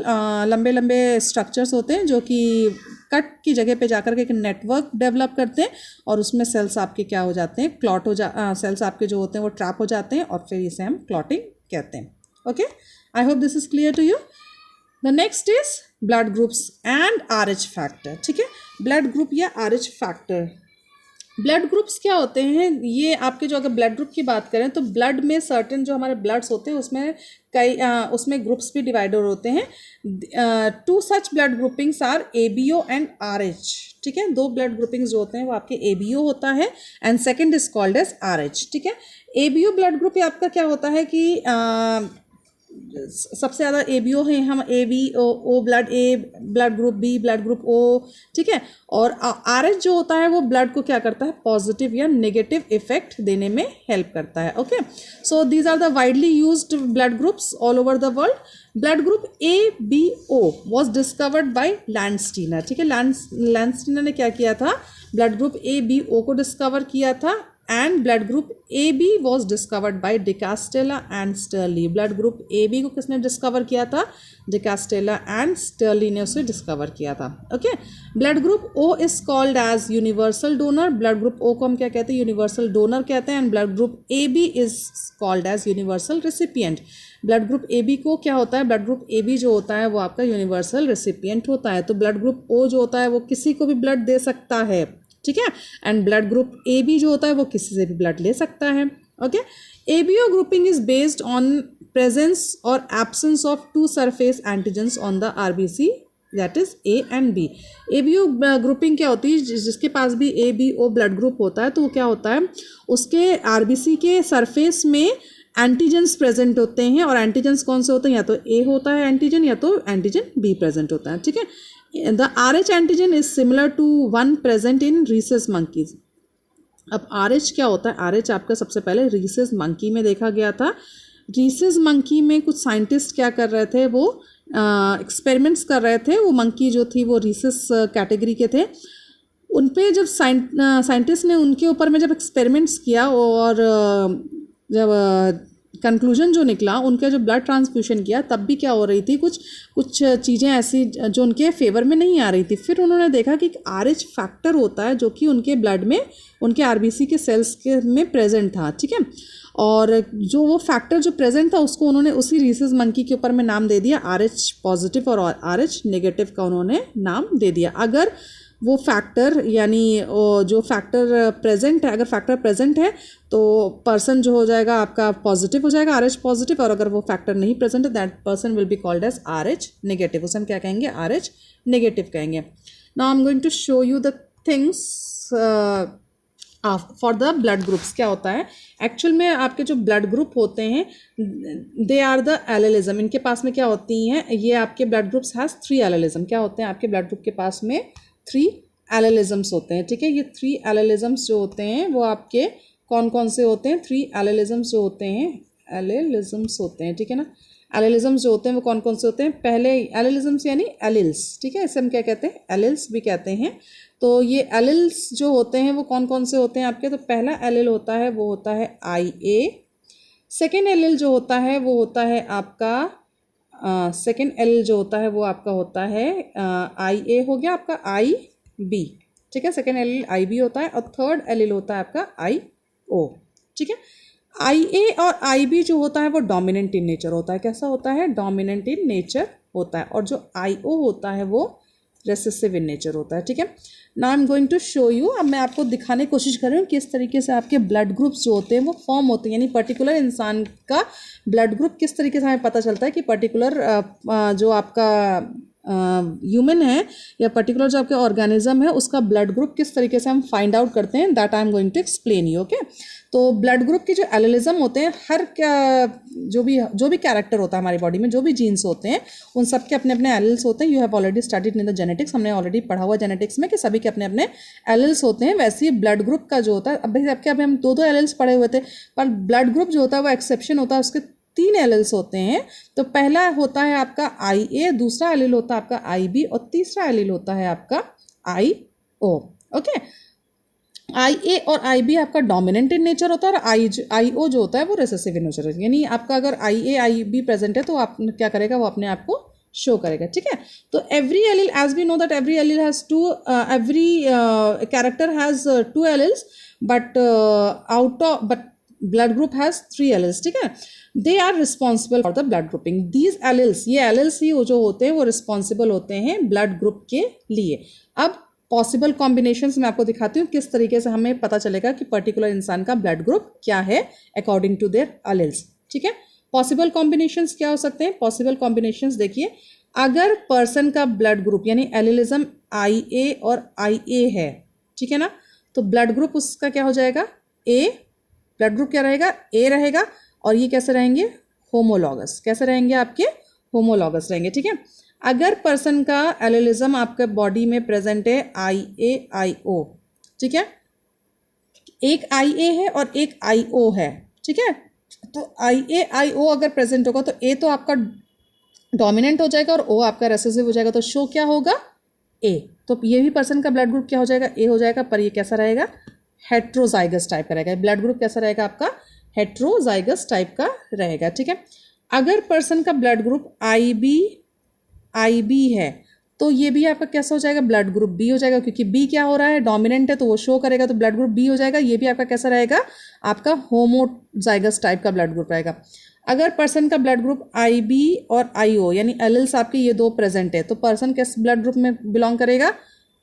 S1: लंबे लंबे स्ट्रक्चर्स होते हैं जो कि कट की जगह पे जाकर के एक नेटवर्क डेवलप करते हैं और उसमें सेल्स आपके क्या हो जाते हैं, सेल्स आपके जो होते हैं वो ट्रैप हो जाते हैं और फिर इसे हम क्लॉटिंग कहते हैं। Okay, I hope this is clear to you. The next is blood groups and RH factor, ठीक है। ब्लड ग्रुप या RH फैक्टर, ब्लड ग्रुप्स क्या होते हैं, ये आपके जो अगर ब्लड ग्रुप की बात करें तो ब्लड में सर्टेन जो हमारे ब्लड्स होते हैं उसमें ग्रुप्स भी डिवाइडर होते हैं। 2 such blood groupings are ABO and RH, ठीक है। 2 ब्लड ग्रुपिंग्स जो होते हैं वो आपके ABO होता है and second is called as RH, ठीक है। ABO ब्लड ग्रुप आपका क्या होता है कि सबसे ज़्यादा ABO है, हम ABO blood A blood group B blood group O, ठीक है। और RH जो होता है वो ब्लड को क्या करता है, पॉजिटिव या नेगेटिव इफेक्ट देने में हेल्प करता है। Okay, so these are the widely used blood groups all over the world. Blood group ABO was discovered by Landsteiner, ठीक है। लैंडस्टीनर ने क्या किया था, ब्लड ग्रुप ABO को डिस्कवर किया था। And blood group AB was discovered by Decastello and Sturli. Blood group AB को किसने डिस्कवर किया था, डिकास्टेला एंड स्टर्ली ने उसे डिस्कवर किया था। Okay, blood group O is called as universal donor. Blood group O को हम क्या कहते हैं, यूनिवर्सल डोनर कहते हैं। And blood group AB is called as universal recipient. Blood group AB को क्या होता है, ब्लड ग्रुप AB जो होता है वो आपका यूनिवर्सल रिसिपिएंट होता है। तो ब्लड ग्रुप O जो होता है वो किसी को भी ब्लड दे सकता है, ठीक है। एंड ब्लड ग्रुप AB जो होता है वो किसी से भी ब्लड ले सकता है। Okay, ABO grouping is based on presence और absence of 2 surface antigens on the RBC that is A and B. A B O grouping क्या होती है, जिसके पास भी A B O blood group होता है तो वो क्या होता है, उसके आरबीसी के सरफेस में एंटीजेंस प्रेजेंट होते हैं, और एंटीजेंस कौन से होते हैं, या तो ए होता है एंटीजन या तो एंटीजन बी प्रेजेंट होता है, ठीक है। The R H antigen is similar to one present in rhesus monkeys. अब आर एच क्या होता है, आर एच आपका सबसे पहले रीसस मंकी में देखा गया था। रीसस मंकी में कुछ साइंटिस्ट क्या कर रहे थे, वो एक्सपेरिमेंट्स कर रहे थे। वो मंकी जो थी वो रीसस कैटेगरी के थे। उन पे जब साइंटिस्ट ने उनके ऊपर में जब एक्सपेरिमेंट्स किया और जब कंक्लूजन जो निकला, उनका जो ब्लड ट्रांसफ्यूशन किया तब भी क्या हो रही थी, कुछ चीज़ें ऐसी जो उनके फेवर में नहीं आ रही थी। फिर उन्होंने देखा कि एक RH फैक्टर होता है जो कि उनके ब्लड में, उनके RBC के सेल्स के में प्रेजेंट था, ठीक है। और जो वो फैक्टर जो प्रेजेंट था उसको उन्होंने उसी रीसस मंकी के ऊपर में नाम दे दिया RH पॉजिटिव और RH नेगेटिव का उन्होंने नाम दे दिया। अगर वो फैक्टर यानी जो फैक्टर प्रेजेंट है, अगर फैक्टर प्रेजेंट है तो पर्सन जो हो जाएगा आपका पॉजिटिव हो जाएगा, RH पॉजिटिव, और अगर वो फैक्टर नहीं प्रेजेंट है that person will be called as RH negative. उसे हम क्या कहेंगे, RH नेगेटिव कहेंगे। Now I am going to show you the things for the blood groups. क्या होता है एक्चुअल में, आपके जो ब्लड ग्रुप होते हैं दे आर द एलेलिज्म। इनके पास में क्या होती हैं, ये आपके ब्लड ग्रुप्स हैज़ 3 एलेलिज्म। क्या होते हैं आपके ब्लड ग्रुप के पास में 3 एलेलिज्म्स होते हैं, ठीक है। ये 3 एलेलिज्म्स जो होते हैं वो आपके कौन कौन से होते हैं, 3 एलेलिज्म्स जो होते हैं, एलेलिज्म्स होते हैं, ठीक है ना। एलेलिज्म्स जो होते हैं वो कौन कौन से होते हैं, पहले एलेलिज्म्स यानी एलिल्स, ठीक है, इसे हम क्या कहते हैं, एलिल्स भी कहते हैं। तो ये एलिल्स जो होते हैं वो कौन कौन से होते हैं आपके, तो पहला एलिल होता है वो होता है IA। सेकेंड एलिल जो होता है वो होता है आपका सेकेंड एलिल जो होता है वो आपका होता है IA हो गया आपका IB, ठीक है। सेकेंड एलिल IB होता है, और थर्ड एलिल होता है आपका IO, ठीक है। IA और IB जो होता है वो डोमिनेंट इन नेचर होता है। कैसा होता है, डोमिनेंट इन नेचर होता है। और जो IO होता है वो रेसेसिव इन नेचर होता है, ठीक है। Now I am going to show you, अब मैं आपको दिखाने की कोशिश कर रही हूँ किस तरीके से आपके ब्लड ग्रुप्स जो होते हैं वो फॉर्म होते हैं, यानी पर्टिकुलर इंसान का ब्लड ग्रुप किस तरीके से हमें पता चलता है कि पर्टिकुलर जो आपका ह्यूमन है या पर्टिकुलर जो आपके ऑर्गेनिज्म है उसका ब्लड ग्रुप किस तरीके से हम फाइंड आउट करते हैं, that I am going to explain you, okay. तो ब्लड ग्रुप के जो एलेलिज्म होते हैं, हर जो भी कैरेक्टर होता है हमारी बॉडी में, जो भी जीन्स होते हैं उन सब के अपने अपने एलिल्स होते हैं। You have already studied in the genetics, हमने ऑलरेडी पढ़ा हुआ जेनेटिक्स में कि सभी के अपने अपने एलिल्स होते हैं। वैसे ही ब्लड ग्रुप का जो होता है, अभी हम 2 एलिल्स पढ़े हुए थे, पर ब्लड ग्रुप जो होता है वो एक्सेप्शन होता है, उसके 3 एलिल्स होते हैं। तो पहला होता है आपका IA, दूसरा एलिल होता है आपका IB, और तीसरा एलिल होता है आपका IO, ओके। IA और IB आपका डोमिनेंट इन नेचर होता है, और IO जो होता है वो रिसेसिव इन नेचर होता है। यानी आपका अगर IA IB प्रेजेंट है तो आप क्या करेगा, वो अपने आप को शो करेगा, ठीक है। तो every allele, as we know that every allele has every character has 2 alleles, but blood group has 3 alleles, ठीक है। They are responsible for the blood grouping. These alleles, ये एलिल्स ही जो होते हैं वो रिस्पॉन्सिबल होते हैं ब्लड ग्रुप के लिए। अब पॉसिबल कॉम्बिनेशंस मैं आपको दिखाती हूँ किस तरीके से हमें पता चलेगा कि पर्टिकुलर इंसान का ब्लड ग्रुप क्या है अकॉर्डिंग टू देयर एलिल्स, ठीक है। पॉसिबल कॉम्बिनेशंस क्या हो सकते हैं, पॉसिबल कॉम्बिनेशंस देखिए, अगर पर्सन का ब्लड ग्रुप यानी एलिलिज्म IA और IA है, ठीक है ना, तो ब्लड ग्रुप उसका क्या हो जाएगा, A। ब्लड ग्रुप क्या रहेगा, A रहेगा, और ये कैसे रहेंगे, होमोलॉगस। कैसे रहेंगे आपके, होमोलॉगस रहेंगे, ठीक है। अगर पर्सन का एलिलिज्म आपके बॉडी में प्रेजेंट है IA IO, ठीक है, एक IA है और एक IO है, ठीक है। तो IA IO अगर प्रेजेंट होगा तो A तो आपका डोमिनेंट हो जाएगा और O आपका रेसेसिव हो जाएगा, तो शो क्या होगा, A। तो ये भी पर्सन का ब्लड ग्रुप क्या हो जाएगा, A हो जाएगा, पर ये कैसा रहेगा, हेट्रोजाइगस टाइप का रहेगा। ब्लड ग्रुप कैसा रहेगा आपका, हेट्रोजाइगस टाइप का रहेगा, ठीक है। अगर पर्सन का ब्लड ग्रुप IB है तो ये भी आपका कैसा हो जाएगा, ब्लड ग्रुप B हो जाएगा, क्योंकि B क्या हो रहा है, डोमिनेंट है, तो वो शो करेगा, तो ब्लड ग्रुप B हो जाएगा। ये भी आपका कैसा रहेगा, आपका होमोजाइगस टाइप का ब्लड ग्रुप रहेगा। अगर पर्सन का ब्लड ग्रुप IB और IO यानी एलिल्स आपके ये 2 प्रेजेंट है, तो पर्सन किस ब्लड ग्रुप में बिलोंग करेगा,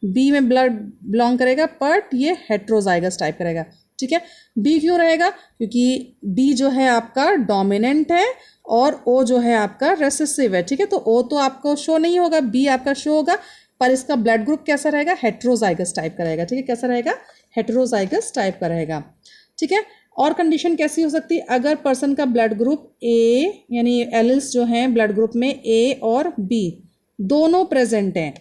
S1: B में ब्लड बिलोंग करेगा, बट ये हेट्रोजाइगस टाइप करेगा। ठीक है। बी क्यों रहेगा? क्योंकि बी जो है आपका डोमिनेंट है और ओ जो है आपका रेसेसिव है, ठीक है। तो ओ तो आपको शो नहीं होगा, बी आपका शो होगा, पर इसका ब्लड ग्रुप कैसा रहेगा? हेट्रोजाइगस टाइप का रहेगा, ठीक है। कैसा रहेगा? हेट्रोजाइगस टाइप का रहेगा, ठीक है। और कंडीशन कैसी हो सकती है? अगर पर्सन का ब्लड ग्रुप ए यानी एलिल्स जो हैं ब्लड ग्रुप में ए और बी दोनों प्रेजेंट हैं,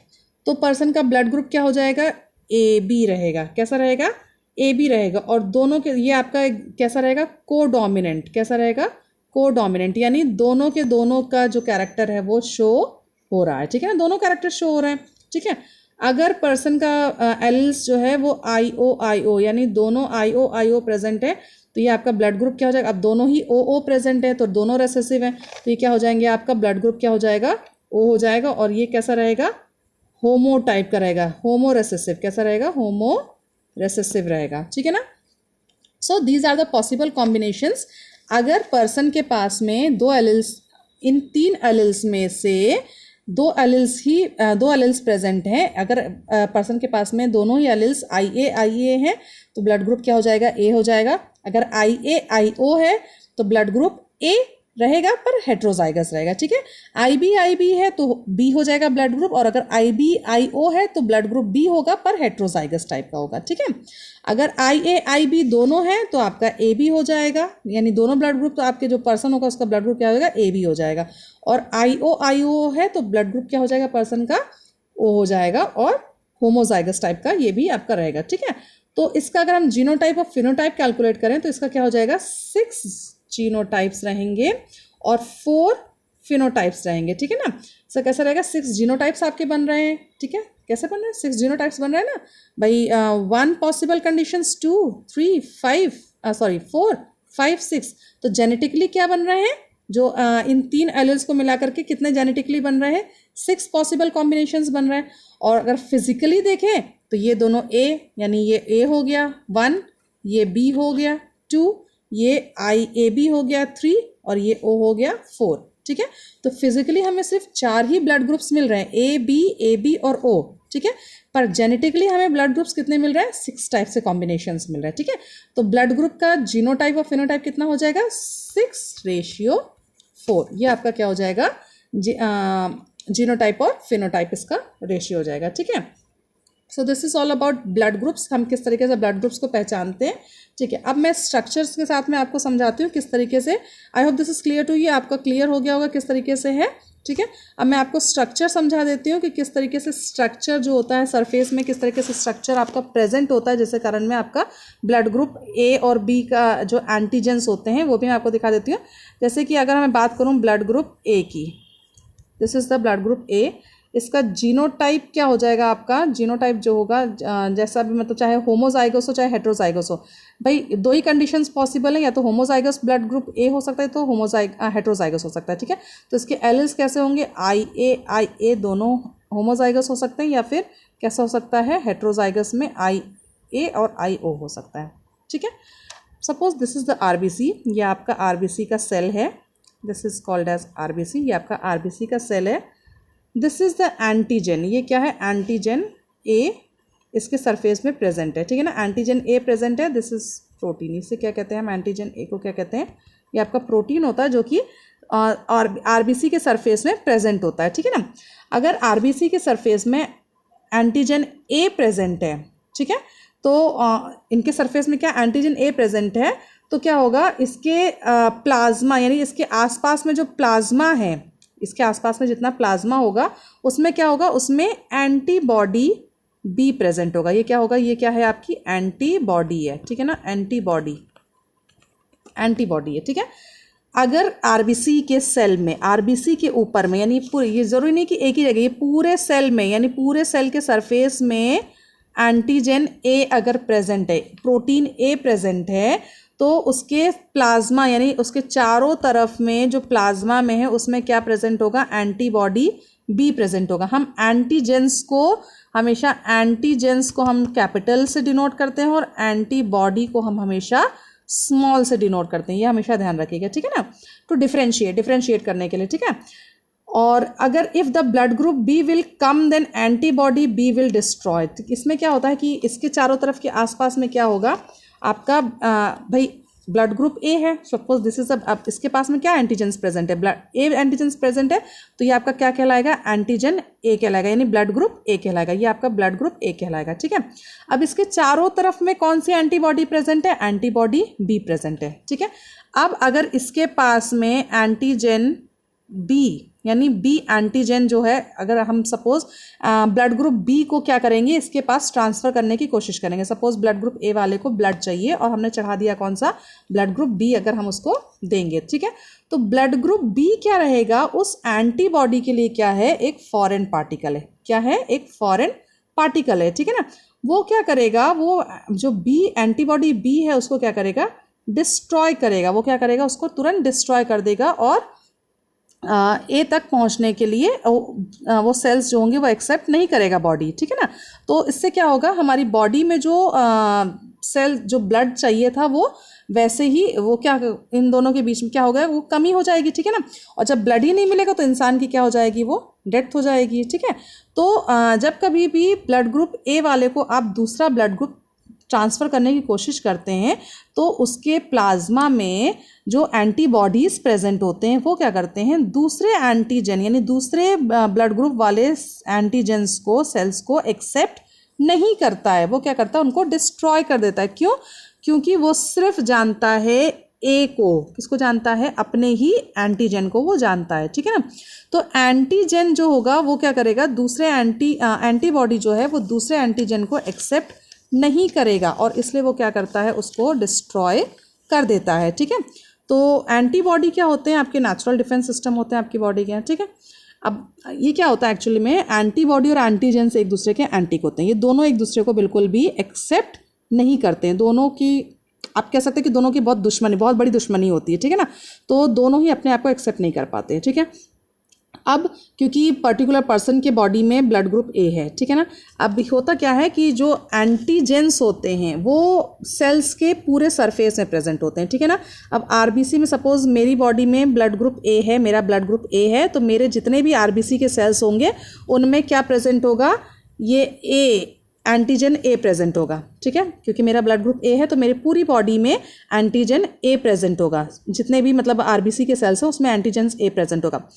S1: तो पर्सन का ब्लड ग्रुप क्या हो जाएगा? ए बी रहेगा। कैसा रहेगा? ए बी रहेगा। और दोनों के ये आपका कैसा रहेगा? कोडोमिनेंट। कैसा रहेगा? कोडोमिनेंट, यानी दोनों के दोनों का जो कैरेक्टर है वो शो हो रहा है, ठीक है ना। दोनों कैरेक्टर शो हो रहे हैं, ठीक है। अगर पर्सन का एलिल्स जो है वो आई ओ यानी दोनों आई ओ प्रेजेंट है, तो ये आपका ब्लड ग्रुप क्या हो जाएगा? अब दोनों ही ओ प्रेजेंट है तो दोनों रेसेसिव हैं, तो ये क्या हो जाएंगे? आपका ब्लड ग्रुप क्या हो जाएगा? ओ हो जाएगा। और ये कैसा रहेगा? होमो टाइप का रहेगा, होमो रेसेसिव। कैसा रहेगा? होमो रेसेसिव रहेगा, ठीक है ना। So these are the possible combinations. अगर पर्सन के पास में दो एलिल्स, इन 3 एलिल्स में से दो एलिल्स प्रेजेंट हैं, अगर पर्सन के पास में दोनों ही एलिल्स आई ए हैं, तो ब्लड ग्रुप क्या हो जाएगा? ए हो जाएगा। अगर आई ओ है तो ब्लड ग्रुप ए रहेगा पर हेट्रोजाइगस रहेगा, ठीक है। आई बी है तो बी हो जाएगा ब्लड ग्रुप, और अगर आई ओ है तो ब्लड ग्रुप बी होगा पर हेट्रोजाइगस टाइप का होगा, ठीक है। अगर आई बी दोनों हैं तो आपका ए बी हो जाएगा, यानी दोनों ब्लड ग्रुप, तो आपके जो पर्सन होगा उसका ब्लड ग्रुप क्या होगा? ए बी हो जाएगा। और आई ओ है तो ब्लड ग्रुप क्या हो जाएगा पर्सन का? ओ हो जाएगा। और होमोजाइगस टाइप का ये भी आपका रहेगा, ठीक है। तो इसका अगर हम जीनोटाइप और फिनोटाइप कैलकुलेट करें तो इसका क्या हो जाएगा? 6 जीनोटाइप्स रहेंगे और 4 फिनोटाइप्स रहेंगे, ठीक है ना। सर कैसा रहेगा? 6 जीनोटाइप्स आपके बन रहे हैं, ठीक है। कैसे बन रहे हैं? 6 जीनोटाइप्स बन रहे हैं ना भाई। 1 पॉसिबल कंडीशंस 2 3 5 4 5 6। तो जेनेटिकली क्या बन रहे हैं? जो इन 3 एलिल्स को मिला करके कितने जेनेटिकली बन रहे हैं? 6 पॉसिबल कॉम्बिनेशंस बन रहे हैं। और अगर फिजिकली देखें तो ये दोनों ए, यानी ये ए हो गया 1, ये बी हो गया 2, ये आई ए बी हो गया 3, और ये ओ हो गया 4, ठीक है। तो फिजिकली हमें सिर्फ 4 ही ब्लड ग्रुप्स मिल रहे हैं, ए बी और ओ, ठीक है। पर जेनेटिकली हमें ब्लड ग्रुप्स कितने मिल रहे हैं? 6 टाइप से कॉम्बिनेशंस मिल रहे हैं, ठीक है। तो ब्लड ग्रुप का जीनोटाइप और फिनोटाइप कितना हो जाएगा? 6:4। ये आपका क्या हो जाएगा? जीनोटाइप और फिनोटाइप इसका रेशियो हो जाएगा, ठीक है। सो this is all about blood groups, हम किस तरीके से ब्लड ग्रुप्स को पहचानते हैं, ठीक है। अब मैं स्ट्रक्चर्स के साथ में आपको समझाती हूँ किस तरीके से। I hope this is clear to you, आपका क्लियर हो गया होगा किस तरीके से है, ठीक है। अब मैं आपको स्ट्रक्चर समझा देती हूँ कि किस तरीके से स्ट्रक्चर जो होता है सरफेस में, किस तरीके से स्ट्रक्चर आपका प्रेजेंट होता है, जिसके कारण में आपका ब्लड ग्रुप ए और बी का जो एंटीजेंस होते हैं वो भी मैं आपको दिखा देती हूँ। जैसे कि अगर मैं बात करूँ ब्लड ग्रुप ए की, this is the blood group A. इसका जीनोटाइप क्या हो जाएगा? आपका जीनोटाइप जो होगा, जैसा भी मतलब चाहे होमोजाइगस हो चाहे हेट्रोजाइगस हो, भाई 2 ही कंडीशंस पॉसिबल हैं, या तो होमोजाइगस ब्लड ग्रुप ए हो सकता है तो हेट्रोजाइगस हो सकता है, ठीक है। तो इसके एलिल्स कैसे होंगे? आई ए दोनों होमोजाइगस हो सकते हैं, या फिर कैसा हो सकता है? हेट्रोजाइगस में आई ए और आई ओ हो सकता है, ठीक है। Suppose this is the RBC, ये आपका आरबीसी का सेल है, this is called as RBC, ये आपका आरबीसी का सेल है। दिस इज द एंटीजन, ये क्या है? एंटीजन ए इसके सरफेस में प्रेजेंट है, ठीक है ना। एंटीजन ए प्रेजेंट है, दिस इज प्रोटीन, इसे क्या कहते हैं हम? एंटीजन ए को क्या कहते हैं? ये आपका प्रोटीन होता है जो कि आरबीसी के सरफेस में प्रेजेंट होता है, ठीक है ना। अगर आरबीसी के सरफेस में एंटीजन ए प्रेजेंट है, ठीक है, तो इनके सरफेस में क्या एंटीजन ए प्रेजेंट है, तो क्या होगा? इसके प्लाज्मा यानी इसके आसपास में जो प्लाज्मा है, इसके आसपास में जितना प्लाज्मा होगा उसमें क्या होगा? उसमें एंटीबॉडी बी प्रेजेंट होगा। ये क्या होगा? ये क्या है? आपकी एंटीबॉडी है, ठीक है ना। एंटीबॉडी है, ठीक है। अगर आरबीसी के सेल में, आरबीसी के ऊपर में, यानी पूरे, ये जरूरी नहीं कि एक ही जगह, ये पूरे सेल में, यानी पूरे सेल के सरफेस में एंटीजन ए अगर प्रेजेंट है, प्रोटीन ए प्रेजेंट है, तो उसके प्लाज्मा यानी उसके चारों तरफ में जो प्लाज्मा में है उसमें क्या प्रेजेंट होगा? एंटीबॉडी बी प्रेजेंट होगा। हम एंटीजेंस को हम कैपिटल से डिनोट करते हैं और एंटीबॉडी को हम हमेशा स्मॉल से डिनोट करते हैं, ये हमेशा ध्यान रखिएगा, ठीक है ना। टू डिफरेंशिएट करने के लिए, ठीक है। और अगर if the blood group B will come then antibody B will destroy, इसमें क्या होता है कि इसके चारों तरफ के आसपास में क्या होगा? आपका भाई ब्लड ग्रुप ए है, सपोज दिस इज अब इसके पास में क्या एंटीजेंस प्रेजेंट है, ब्लड ए एंटीजेंस प्रेजेंट है, तो ये आपका क्या कहलाएगा, एंटीजन ए कहलाएगा, यानी ब्लड ग्रुप ए कहलाएगा, ये आपका ब्लड ग्रुप ए कहलाएगा। ठीक है, अब इसके चारों तरफ में कौन सी एंटीबॉडी प्रेजेंट है, एंटीबॉडी बी प्रेजेंट है। ठीक है, अब अगर इसके पास में एंटीजन बी यानी बी एंटीजन जो है, अगर हम सपोज ब्लड ग्रुप बी को क्या करेंगे, इसके पास ट्रांसफ़र करने की कोशिश करेंगे। सपोज ब्लड ग्रुप ए वाले को ब्लड चाहिए और हमने चढ़ा दिया कौन सा, ब्लड ग्रुप बी, अगर हम उसको देंगे। ठीक है, तो ब्लड ग्रुप बी क्या रहेगा, उस एंटीबॉडी के लिए क्या है, एक फॉरेन पार्टिकल है। क्या है, एक फॉरेन पार्टिकल है। ठीक है ना, वो क्या करेगा, वो जो बी एंटीबॉडी बी है उसको क्या करेगा, डिस्ट्रॉय करेगा। वो क्या करेगा, उसको तुरंत डिस्ट्रॉय कर देगा और ए तक पहुंचने के लिए वो सेल्स जो होंगे वो एक्सेप्ट नहीं करेगा बॉडी। ठीक है ना, तो इससे क्या होगा, हमारी बॉडी में जो सेल जो ब्लड चाहिए था वो वैसे ही वो क्या, इन दोनों के बीच में क्या होगा, वो कमी हो जाएगी। ठीक है ना, और जब ब्लड ही नहीं मिलेगा तो इंसान की क्या हो जाएगी, वो डेथ हो जाएगी। ठीक है, तो जब कभी भी ब्लड ग्रुप ए वाले को आप दूसरा ब्लड ग्रुप ट्रांसफ़र करने की कोशिश करते हैं तो उसके प्लाज्मा में जो एंटीबॉडीज़ प्रेजेंट होते हैं वो क्या करते हैं, दूसरे एंटीजन यानी दूसरे ब्लड ग्रुप वाले एंटीजन्स को, सेल्स को एक्सेप्ट नहीं करता है। वो क्या करता है, उनको डिस्ट्रॉय कर देता है। क्यों, क्योंकि वो सिर्फ जानता है ए को, किसको जानता है, अपने ही एंटीजन को वो जानता है। ठीक है ना, तो एंटीजन जो होगा वो क्या करेगा, दूसरे एंटीबॉडी जो है वो दूसरे एंटीजन को एक्सेप्ट नहीं करेगा और इसलिए वो क्या करता है, उसको डिस्ट्रॉय कर देता है। ठीक है, तो एंटीबॉडी क्या होते हैं, आपके नेचुरल डिफेंस सिस्टम होते हैं आपकी बॉडी के। ठीक है, अब ये क्या होता है एक्चुअली में, एंटीबॉडी और एंटीजन से एक दूसरे के एंटी होते हैं। ये दोनों एक दूसरे को बिल्कुल भी एक्सेप्ट नहीं करते हैं। दोनों की, आप कह सकते हैं कि दोनों की बहुत बड़ी दुश्मनी होती है। ठीक है ना, तो दोनों ही अपने आप को एक्सेप्ट नहीं कर पाते हैं। ठीक है, अब क्योंकि पर्टिकुलर पर्सन के बॉडी में ब्लड ग्रुप ए है। ठीक है ना, अब होता क्या है कि जो एंटीजेंस होते हैं वो सेल्स के पूरे सरफेस में प्रेजेंट होते हैं। ठीक है ना, अब आरबीसी में सपोज मेरी बॉडी में ब्लड ग्रुप ए है, मेरा ब्लड ग्रुप ए है, तो मेरे जितने भी आरबीसी के सेल्स होंगे उनमें क्या प्रेजेंट होगा, ये ए एंटीजन ए प्रेजेंट होगा। ठीक है, क्योंकि मेरा ब्लड ग्रुप ए है तो मेरी पूरी बॉडी में एंटीजन ए प्रेजेंट होगा, जितने भी मतलब आरबीसी के सेल्स हैं उसमें एंटीजन ए प्रेजेंट होगा।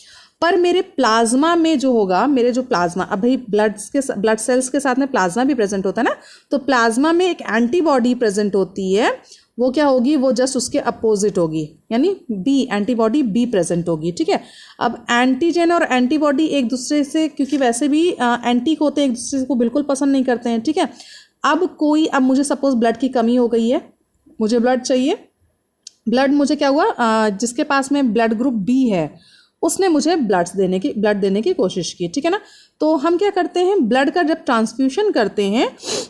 S1: पर मेरे प्लाज्मा में जो होगा, मेरे जो प्लाज्मा, अब भाई ब्लड सेल्स के साथ में प्लाज्मा भी प्रेजेंट होता है ना, तो प्लाज्मा में एक एंटीबॉडी प्रेजेंट होती है, वो क्या होगी, वो जस्ट उसके अपोजिट होगी, यानी बी एंटीबॉडी बी प्रेजेंट होगी। ठीक है, अब एंटीजन और एंटीबॉडी एक दूसरे से, क्योंकि वैसे भी एंटीक होते हैं, एक दूसरे को बिल्कुल पसंद नहीं करते हैं। ठीक है, अब मुझे सपोज ब्लड की कमी हो गई है, मुझे ब्लड चाहिए, ब्लड मुझे क्या हुआ, जिसके पास में ब्लड ग्रुप बी है उसने मुझे ब्लड देने की कोशिश की। ठीक है ना, तो हम क्या करते हैं, ब्लड का जब ट्रांसफ्यूशन करते हैं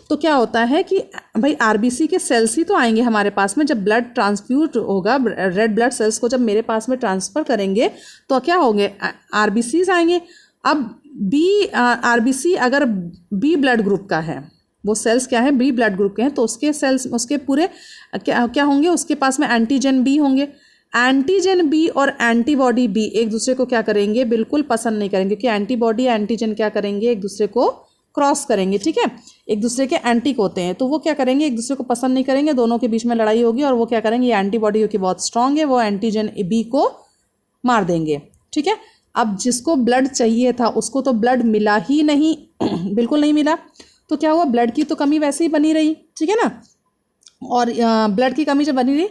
S1: तो क्या होता है कि भाई आरबीसी के सेल्स ही तो आएंगे हमारे पास में, जब ब्लड ट्रांसफ्यूज होगा, रेड ब्लड सेल्स को जब मेरे पास में ट्रांसफ़र करेंगे तो क्या होंगे, आरबीसीज आएंगे। अब बी आरबीसी अगर बी ब्लड ग्रुप का है, वो सेल्स क्या है, बी ब्लड ग्रुप के हैं, तो उसके सेल्स, उसके पूरे क्या होंगे, उसके पास में एंटीजन बी होंगे। एंटीजन बी और एंटीबॉडी बी एक दूसरे को क्या करेंगे, बिल्कुल पसंद नहीं करेंगे, क्योंकि एंटीबॉडी एंटीजन क्या करेंगे, एक दूसरे को क्रॉस करेंगे। ठीक है, एक दूसरे के एंटीक होते हैं, तो वो क्या करेंगे, एक दूसरे को पसंद नहीं करेंगे, दोनों के बीच में लड़ाई होगी और वो क्या करेंगे, ये एंटीबॉडी क्योंकि बहुत स्ट्रांग है, वो एंटीजन बी को मार देंगे। ठीक है, अब जिसको ब्लड चाहिए था उसको तो ब्लड मिला ही नहीं बिल्कुल नहीं मिला, तो क्या हुआ, ब्लड की तो कमी वैसे ही बनी रही। ठीक है ना, और ब्लड की कमी जब बनी रही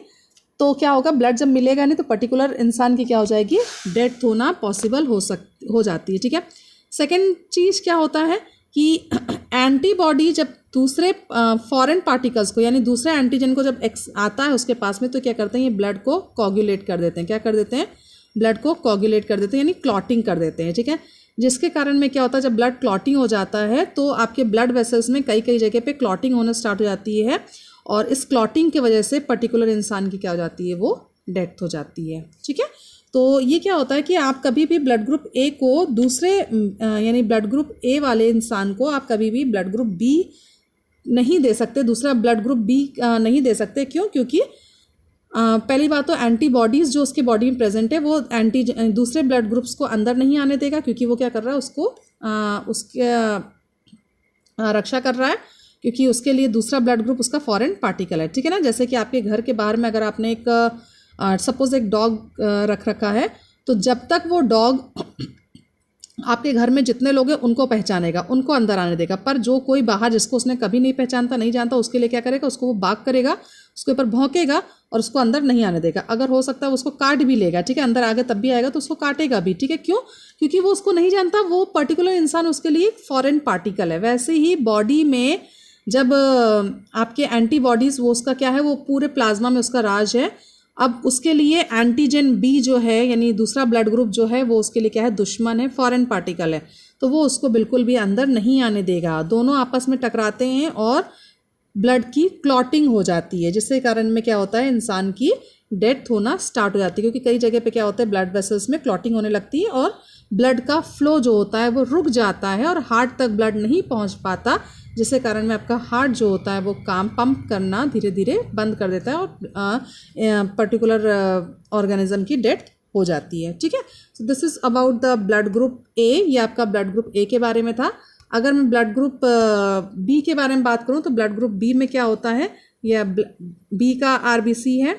S1: तो क्या होगा, ब्लड जब मिलेगा नहीं तो पर्टिकुलर इंसान की क्या हो जाएगी, डेथ होना पॉसिबल हो जाती है। ठीक है, सेकंड चीज़ क्या होता है कि एंटीबॉडी जब दूसरे फॉरेन पार्टिकल्स को, यानी दूसरे एंटीजन को जब आता है उसके पास में, तो क्या करते हैं, ये ब्लड को कोगुलेट कर देते हैं। क्या कर देते हैं, ब्लड को कोगुलेट कर देते हैं, यानी क्लॉटिंग कर देते हैं। ठीक है, जिसके कारण में क्या होता है, जब ब्लड क्लॉटिंग हो जाता है तो आपके ब्लड वेसल्स में कई जगह पे क्लॉटिंग होना स्टार्ट हो जाती है और इस क्लॉटिंग की वजह से पर्टिकुलर इंसान की क्या हो जाती है, वो डेथ हो जाती है। ठीक है, तो ये क्या होता है कि आप कभी भी ब्लड ग्रुप ए को दूसरे यानी ब्लड ग्रुप ए वाले इंसान को आप कभी भी ब्लड ग्रुप बी नहीं दे सकते, दूसरा ब्लड ग्रुप बी नहीं दे सकते। क्यों, क्योंकि पहली बात तो एंटीबॉडीज़ जो उसके बॉडी में प्रेजेंट है वो दूसरे ब्लड ग्रुप्स को अंदर नहीं आने देगा, क्योंकि वो क्या कर रहा है, उसको उसके रक्षा कर रहा है। क्योंकि उसके लिए दूसरा ब्लड ग्रुप उसका फॉरेन पार्टिकल है, ठीक है ना। जैसे कि आपके घर के बाहर में अगर आपने एक सपोज एक डॉग रख रखा है, तो जब तक वो डॉग आपके घर में जितने लोग हैं उनको पहचानेगा, उनको अंदर आने देगा, पर जो कोई बाहर जिसको उसने कभी नहीं पहचानता, नहीं जानता, उसके लिए क्या करेगा, उसको वो बाग करेगा, उसके ऊपर भौंकेगा और उसको अंदर नहीं आने देगा। अगर हो सकता है उसको काट भी लेगा, ठीक है, अंदर आगे तब भी आएगा तो उसको काटेगा भी, ठीक है। क्यों? क्योंकि वो उसको नहीं जानता, वो पर्टिकुलर इंसान उसके लिए एक फॉरेन पार्टिकल है। वैसे ही बॉडी में जब आपके एंटीबॉडीज़, वो उसका क्या है, वो पूरे प्लाज्मा में उसका राज है। अब उसके लिए एंटीजन बी जो है, यानी दूसरा ब्लड ग्रुप जो है, वो उसके लिए क्या है, दुश्मन है, फॉरेन पार्टिकल है, तो वो उसको बिल्कुल भी अंदर नहीं आने देगा। दोनों आपस में टकराते हैं और ब्लड की क्लॉटिंग हो जाती है, जिसके कारण में क्या होता है, इंसान की डेथ होना स्टार्ट हो जाती है। क्योंकि कई जगह पे क्या होता है, ब्लड वेसल्स में क्लॉटिंग होने लगती है और ब्लड का फ्लो जो होता है वो रुक जाता है और हार्ट तक ब्लड नहीं पहुंच पाता, जिसके कारण में आपका हार्ट जो होता है वो काम पंप करना धीरे धीरे बंद कर देता है और पर्टिकुलर ऑर्गेनिज्म की डेथ हो जाती है, ठीक है। सो this is about the blood group A. ये आपका ब्लड ग्रुप ए के बारे में था। अगर मैं ब्लड ग्रुप बी के बारे में बात करूं तो ब्लड ग्रुप बी में क्या होता है, यह बी का आरबीसी है,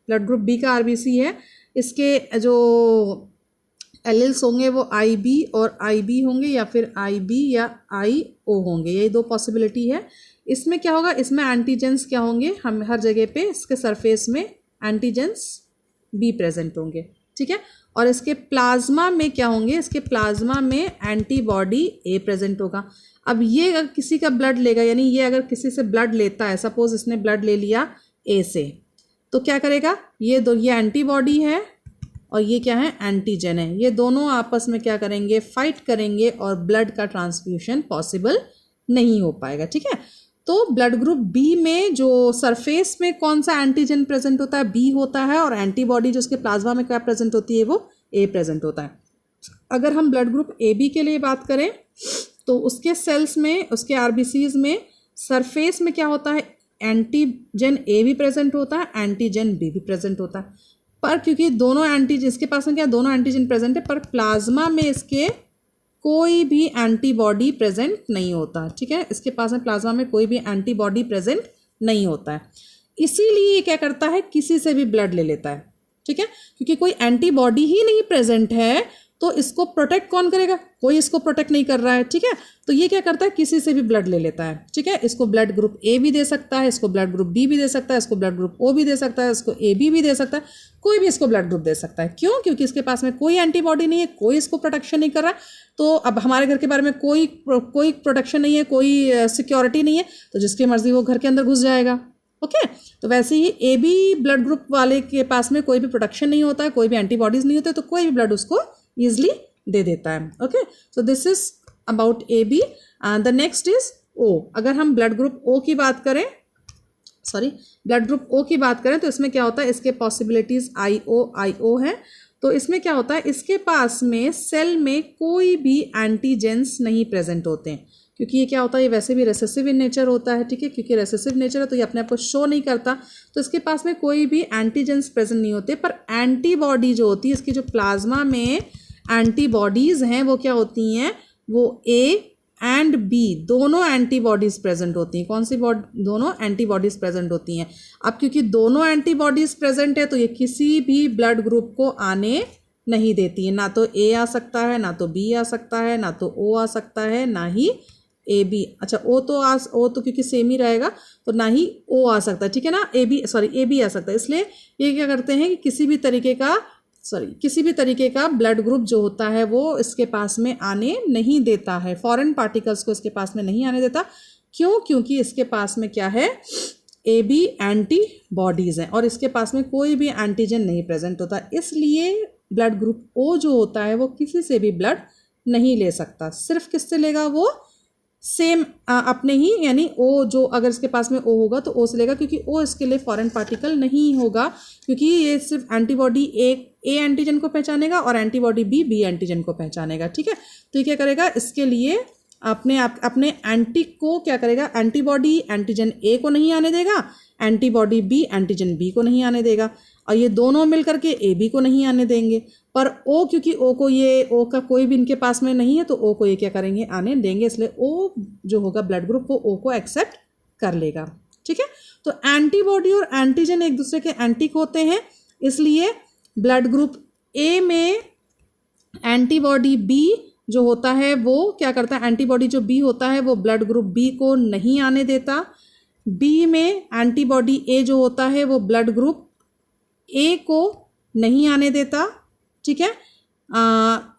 S1: ब्लड ग्रुप बी का आरबीसी है। इसके जो एलिल्स होंगे वो आई बी और आई बी होंगे, या फिर आई बी या आई ओ होंगे, यही दो पॉसिबिलिटी है। इसमें क्या होगा, इसमें एंटीजेंस क्या होंगे, हम हर जगह पे इसके सरफेस में एंटीजेंस बी प्रेजेंट होंगे, ठीक है। और इसके प्लाज्मा में क्या होंगे, इसके प्लाज्मा में एंटीबॉडी ए प्रेजेंट होगा। अब ये अगर किसी का ब्लड लेगा, यानी ये अगर किसी से ब्लड लेता है, सपोज इसने ब्लड ले लिया ए से, तो क्या करेगा, ये एंटीबॉडी है और ये क्या है, एंटीजन है। ये दोनों आपस में क्या करेंगे, फाइट करेंगे और ब्लड का ट्रांसफ्यूशन पॉसिबल नहीं हो पाएगा, ठीक है। तो ब्लड ग्रुप बी में जो सरफेस में कौन सा एंटीजन प्रेजेंट होता है, बी होता है, और एंटीबॉडी जो उसके प्लाज्मा में क्या प्रेजेंट होती है, वो ए प्रेजेंट होता है। अगर हम ब्लड ग्रुप ए बी के लिए बात करें तो उसके सेल्स में, उसके आरबीसीज में सरफेस में क्या होता है, एंटीजन ए भी प्रेजेंट होता है, एंटीजन बी भी प्रेजेंट होता है। पर क्योंकि दोनों एंटीजन, इसके पास में क्या, दोनों एंटीजन प्रेजेंट है, पर प्लाज्मा में इसके कोई भी एंटीबॉडी प्रेजेंट नहीं होता, ठीक है। इसके पास में प्लाज्मा में कोई भी एंटीबॉडी प्रेजेंट नहीं होता है, इसीलिए ये क्या करता है, किसी से भी ब्लड ले लेता है, ठीक है। क्योंकि कोई एंटीबॉडी ही नहीं प्रेजेंट है तो इसको प्रोटेक्ट कौन करेगा, कोई इसको प्रोटेक्ट नहीं कर रहा है, ठीक है। तो ये क्या करता है, किसी से भी ब्लड ले लेता है, ठीक है। इसको ब्लड ग्रुप ए भी दे सकता है, इसको ब्लड ग्रुप बी भी दे सकता है, इसको ब्लड ग्रुप ओ भी दे सकता है, इसको ए बी भी दे सकता है, कोई भी इसको ब्लड ग्रुप दे सकता है। क्यों? क्योंकि इसके पास में कोई एंटीबॉडी नहीं है, कोई इसको प्रोटेक्शन नहीं कर रहा। तो अब हमारे घर के बारे में कोई प्रोटेक्शन नहीं है, कोई सिक्योरिटी नहीं है, तो जिसकी मर्जी वो घर के अंदर घुस जाएगा, ओके। तो वैसे ही ए बी ब्लड ग्रुप वाले के पास में कोई भी प्रोटेक्शन नहीं होता है, कोई भी एंटीबॉडीज नहीं होते, तो कोई भी ब्लड उसको ईजिली दे देता है, okay. So this is about A B. The next is O. अगर हम ब्लड ग्रुप ओ की बात करें, ब्लड ग्रुप ओ की बात करें तो इसमें क्या होता है, इसके पॉसिबिलिटीज आई ओ है। तो इसमें क्या होता है, इसके पास में सेल में कोई भी एंटीजेंस नहीं प्रेजेंट होते हैं, क्योंकि ये क्या होता है, ये वैसे भी रेसेसिव इन नेचर होता है, ठीक है। क्योंकि रेसेसिव नेचर है तो ये अपने आप को शो नहीं करता, तो इसके पास में कोई भी एंटीजेंस प्रेजेंट नहीं होते। पर एंटीबॉडी जो होती है, इसकी जो प्लाज्मा में एंटीबॉडीज हैं वो क्या होती हैं, वो ए एंड बी दोनों एंटीबॉडीज प्रेजेंट होती हैं। कौन सी दोनों एंटीबॉडीज प्रेजेंट होती हैं। अब क्योंकि दोनों एंटीबॉडीज प्रेजेंट है तो ये किसी भी ब्लड ग्रुप को आने नहीं देती है, ना तो ए आ सकता है, ना तो बी आ सकता है, ना तो ओ आ सकता है, ना ही ए बी, अच्छा ओ तो क्योंकि सेम ही रहेगा तो ना ही ओ आ सकता है, ठीक है ना। ए बी आ सकता है। इसलिए ये क्या करते हैं कि किसी भी तरीके का ब्लड ग्रुप जो होता है वो इसके पास में आने नहीं देता है, फॉरेन पार्टिकल्स को इसके पास में नहीं आने देता। क्यों? क्योंकि इसके पास में क्या है, ए बी एंटीबॉडीज़ हैं और इसके पास में कोई भी एंटीजन नहीं प्रेजेंट होता। इसलिए ब्लड ग्रुप ओ जो होता है वो किसी से भी ब्लड नहीं ले सकता। सिर्फ किससे लेगा, वो सेम अपने ही, यानी ओ जो अगर इसके पास में ओ होगा तो ओ से लेगा, क्योंकि ओ इसके लिए फॉरेन पार्टिकल नहीं होगा, क्योंकि ये सिर्फ एंटीबॉडी ए एंटीजन को पहचानेगा और एंटीबॉडी बी एंटीजन को पहचानेगा, ठीक है। तो ये क्या करेगा, इसके लिए अपने एंटी को क्या करेगा, एंटीबॉडी एंटीजन ए को नहीं आने देगा, एंटीबॉडी बी एंटीजन बी को नहीं आने देगा, और ये दोनों मिलकर के ए बी को नहीं आने देंगे। पर ओ, क्योंकि ओ का कोई भी इनके पास में नहीं है तो ओ को ये क्या करेंगे, आने देंगे। इसलिए ओ जो होगा ब्लड ग्रुप वो ओ को एक्सेप्ट कर लेगा। ठीक है, तो एंटीबॉडी और एंटीजन एक दूसरे के एंटी होते हैं, इसलिए ब्लड ग्रुप ए में एंटीबॉडी बी जो होता है वो क्या करता है, एंटीबॉडी जो बी होता है वो ब्लड ग्रुप बी को नहीं आने देता। बी में एंटीबॉडी ए जो होता है वो ब्लड ग्रुप ए को नहीं आने देता। ठीक है,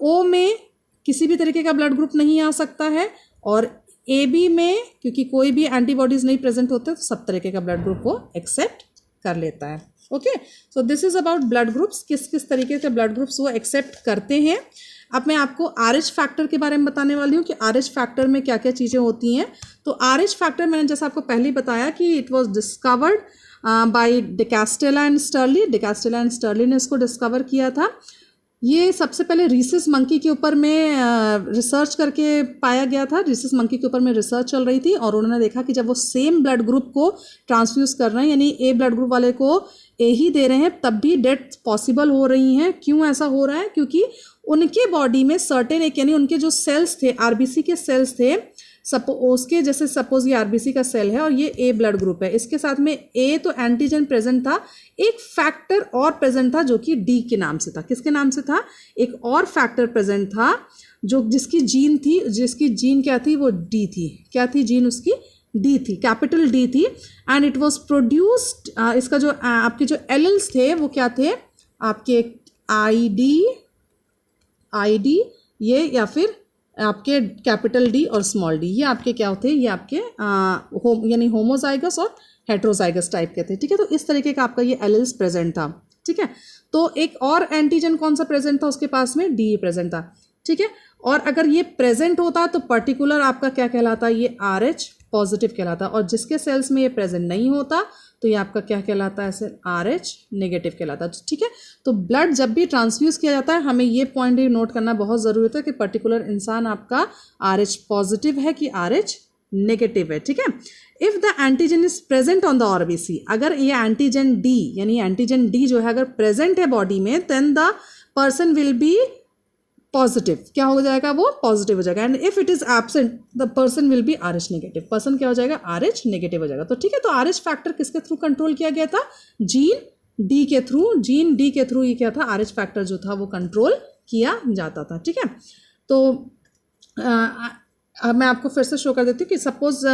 S1: ओ में किसी भी तरीके का ब्लड ग्रुप नहीं आ सकता है, और ए बी में क्योंकि कोई भी एंटीबॉडीज नहीं प्रेजेंट होते तो सब तरीके का ब्लड ग्रुप वो एक्सेप्ट कर लेता है। Okay, so this is about blood groups, किस किस तरीके के ब्लड ग्रुप्स वो एक्सेप्ट करते हैं। अब मैं आपको आरएच फैक्टर के बारे में बताने वाली हूँ कि आरएच फैक्टर में क्या क्या चीज़ें होती हैं। तो आरएच फैक्टर मैंने जैसा आपको पहले ही बताया कि it was discovered by Decastello and Sturli. Decastello and Sturli ने इसको डिस्कवर किया था। ये सबसे पहले रीसस मंकी के ऊपर में रिसर्च करके पाया गया था। रीसस मंकी के ऊपर में रिसर्च चल रही थी और उन्होंने देखा कि जब वो सेम ब्लड ग्रुप को ट्रांसफ्यूज कर रहे हैं, यानी ए ब्लड ग्रुप वाले को ए ही दे रहे हैं, तब भी डेथ पॉसिबल हो रही हैं। क्यों ऐसा हो रहा है? क्योंकि उनके बॉडी में सर्टेन एक, यानी उनके जो सेल्स थे, आरबीसी के सेल्स थे, उसके जैसे सपोज ये आरबीसी का सेल है और ये ए ब्लड ग्रुप है, इसके साथ में ए तो एंटीजन प्रेजेंट था, एक फैक्टर और प्रेजेंट था जो कि डी के नाम से था। किसके नाम से था? एक और फैक्टर प्रेजेंट था जो जिसकी जीन थी, जिसकी जीन क्या थी? वो डी थी। क्या थी जीन उसकी? डी थी, कैपिटल डी थी। एंड इट वाज प्रोड्यूस्ड, इसका जो आपके जो एलिल्स थे वो क्या थे? आपके आईडी ये, या फिर आपके कैपिटल डी और स्मॉल डी, ये आपके क्या होते हैं? ये आपके यानी होमोजाइगस और हेट्रोजाइगस टाइप के थे। ठीक है, तो इस तरीके का आपका ये एलिल्स प्रेजेंट था। ठीक है, तो एक और एंटीजन कौन सा प्रेजेंट था उसके पास में? डी प्रेजेंट था। ठीक है, और अगर ये प्रेजेंट होता तो पर्टिकुलर आपका क्या कहलाता? ये RH पॉजिटिव कहलाता, और जिसके सेल्स में ये प्रेजेंट नहीं होता तो ये आपका क्या कहलाता है? ऐसे RH नेगेटिव कहलाता। ठीक है, तो ब्लड जब भी ट्रांसफ्यूज किया जाता है हमें ये पॉइंट नोट करना बहुत ज़रूरी होता है कि पर्टिकुलर इंसान आपका RH पॉजिटिव है कि RH नेगेटिव है। ठीक है, if the antigen is present on the RBC, अगर ये एंटीजन डी, यानी एंटीजन डी जो है अगर प्रेजेंट है बॉडी में, then the person will be positive. क्या हो जाएगा? वो पॉजिटिव हो जाएगा। And if it is absent the person will be RH negative. Person क्या हो जाएगा? RH नेगेटिव हो जाएगा। तो ठीक है, तो RH फैक्टर किसके थ्रू कंट्रोल किया गया था? जीन डी के थ्रू। जीन डी के थ्रू ये क्या था? RH फैक्टर जो था वो कंट्रोल किया जाता था। ठीक है, तो मैं आपको फिर से शो कर देती हूँ कि सपोज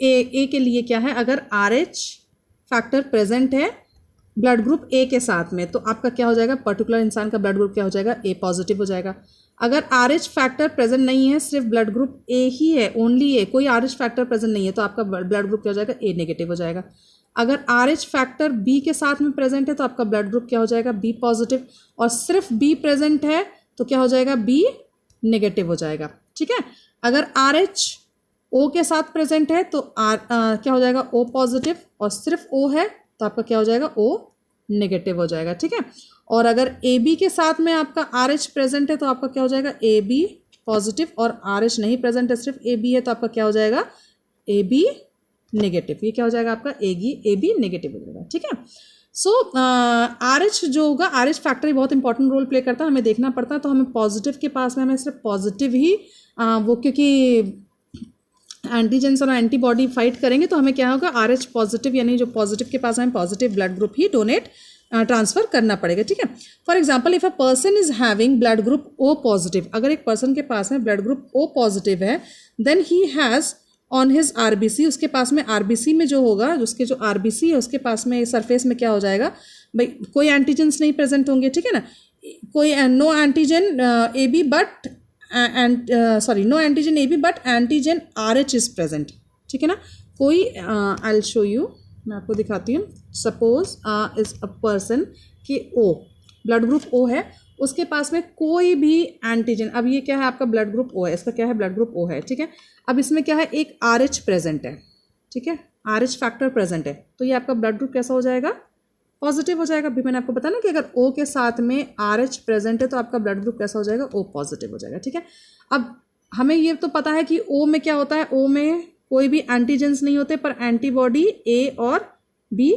S1: ए के लिए क्या है, अगर RH फैक्टर प्रेजेंट है ब्लड ग्रुप ए के साथ में, तो आपका क्या हो जाएगा? पर्टिकुलर इंसान का ब्लड ग्रुप क्या हो जाएगा? ए पॉजिटिव हो जाएगा। अगर RH फैक्टर प्रेजेंट नहीं है, सिर्फ ब्लड ग्रुप ए ही है, ओनली ए, कोई RH फैक्टर प्रेजेंट नहीं है, तो आपका ब्लड ग्रुप क्या हो जाएगा? ए नेगेटिव हो जाएगा। अगर RH फैक्टर बी के साथ में प्रेजेंट है तो आपका ब्लड ग्रुप क्या हो जाएगा? बी पॉजिटिव, और सिर्फ बी प्रेजेंट है तो क्या हो जाएगा? बी नेगेटिव हो जाएगा। ठीक है, अगर RH ओ के साथ प्रेजेंट है तो क्या हो जाएगा? ओ पॉजिटिव, और सिर्फ ओ है तो आपका क्या हो जाएगा? ओ नेगेटिव हो जाएगा। ठीक है, और अगर ए बी के साथ में आपका RH प्रेजेंट है तो आपका क्या हो जाएगा? ए बी पॉजिटिव, और RH नहीं प्रेजेंट है, सिर्फ ए बी है तो आपका क्या हो जाएगा? A B negative. ये क्या हो जाएगा? आपका ए बी नेगेटिव हो जाएगा। ठीक है, सो RH जो होगा, RH फैक्टर ही बहुत इंपॉर्टेंट रोल प्ले करता है, हमें देखना पड़ता है। तो हमें पॉजिटिव के पास में हमें सिर्फ पॉजिटिव ही वो, क्योंकि एंटीजेंस और एंटीबॉडी फाइट करेंगे तो हमें क्या होगा? RH पॉजिटिव, यानी जो पॉजिटिव के पास हमें पॉजिटिव ब्लड ग्रुप ही डोनेट ट्रांसफर करना पड़ेगा। ठीक है, for example if a person is having blood group O positive, अगर एक पर्सन के पास में ब्लड ग्रुप O पॉजिटिव है, then he has on his RBC, उसके पास में RBC में जो होगा, उसके जो RBC है उसके पास में सरफेस में क्या हो जाएगा? भाई कोई एंटीजेंस नहीं प्रेजेंट होंगे। ठीक है ना, कोई no antigen AB but no antigen AB but antigen RH is present. ठीक है ना, कोई आई विल शो यू, मैं आपको दिखाती हूँ। सपोज इज अ पर्सन कि O ब्लड ग्रुप O है, उसके पास में कोई भी एंटीजन, अब ये क्या है? आपका ब्लड ग्रुप O है, इसका क्या है? ब्लड ग्रुप O है। ठीक है, अब इसमें क्या है? एक RH प्रेजेंट है। ठीक है, RH फैक्टर प्रेजेंट है, तो ये आपका ब्लड ग्रुप कैसा हो जाएगा? पॉजिटिव हो जाएगा। अभी मैंने आपको बताया ना कि अगर O के साथ में RH प्रेजेंट है तो आपका ब्लड ग्रुप कैसा हो जाएगा? O पॉजिटिव हो जाएगा। ठीक है, अब हमें ये तो पता है कि O में क्या होता है? O में कोई भी एंटीजेंस नहीं होते, पर एंटीबॉडी A और B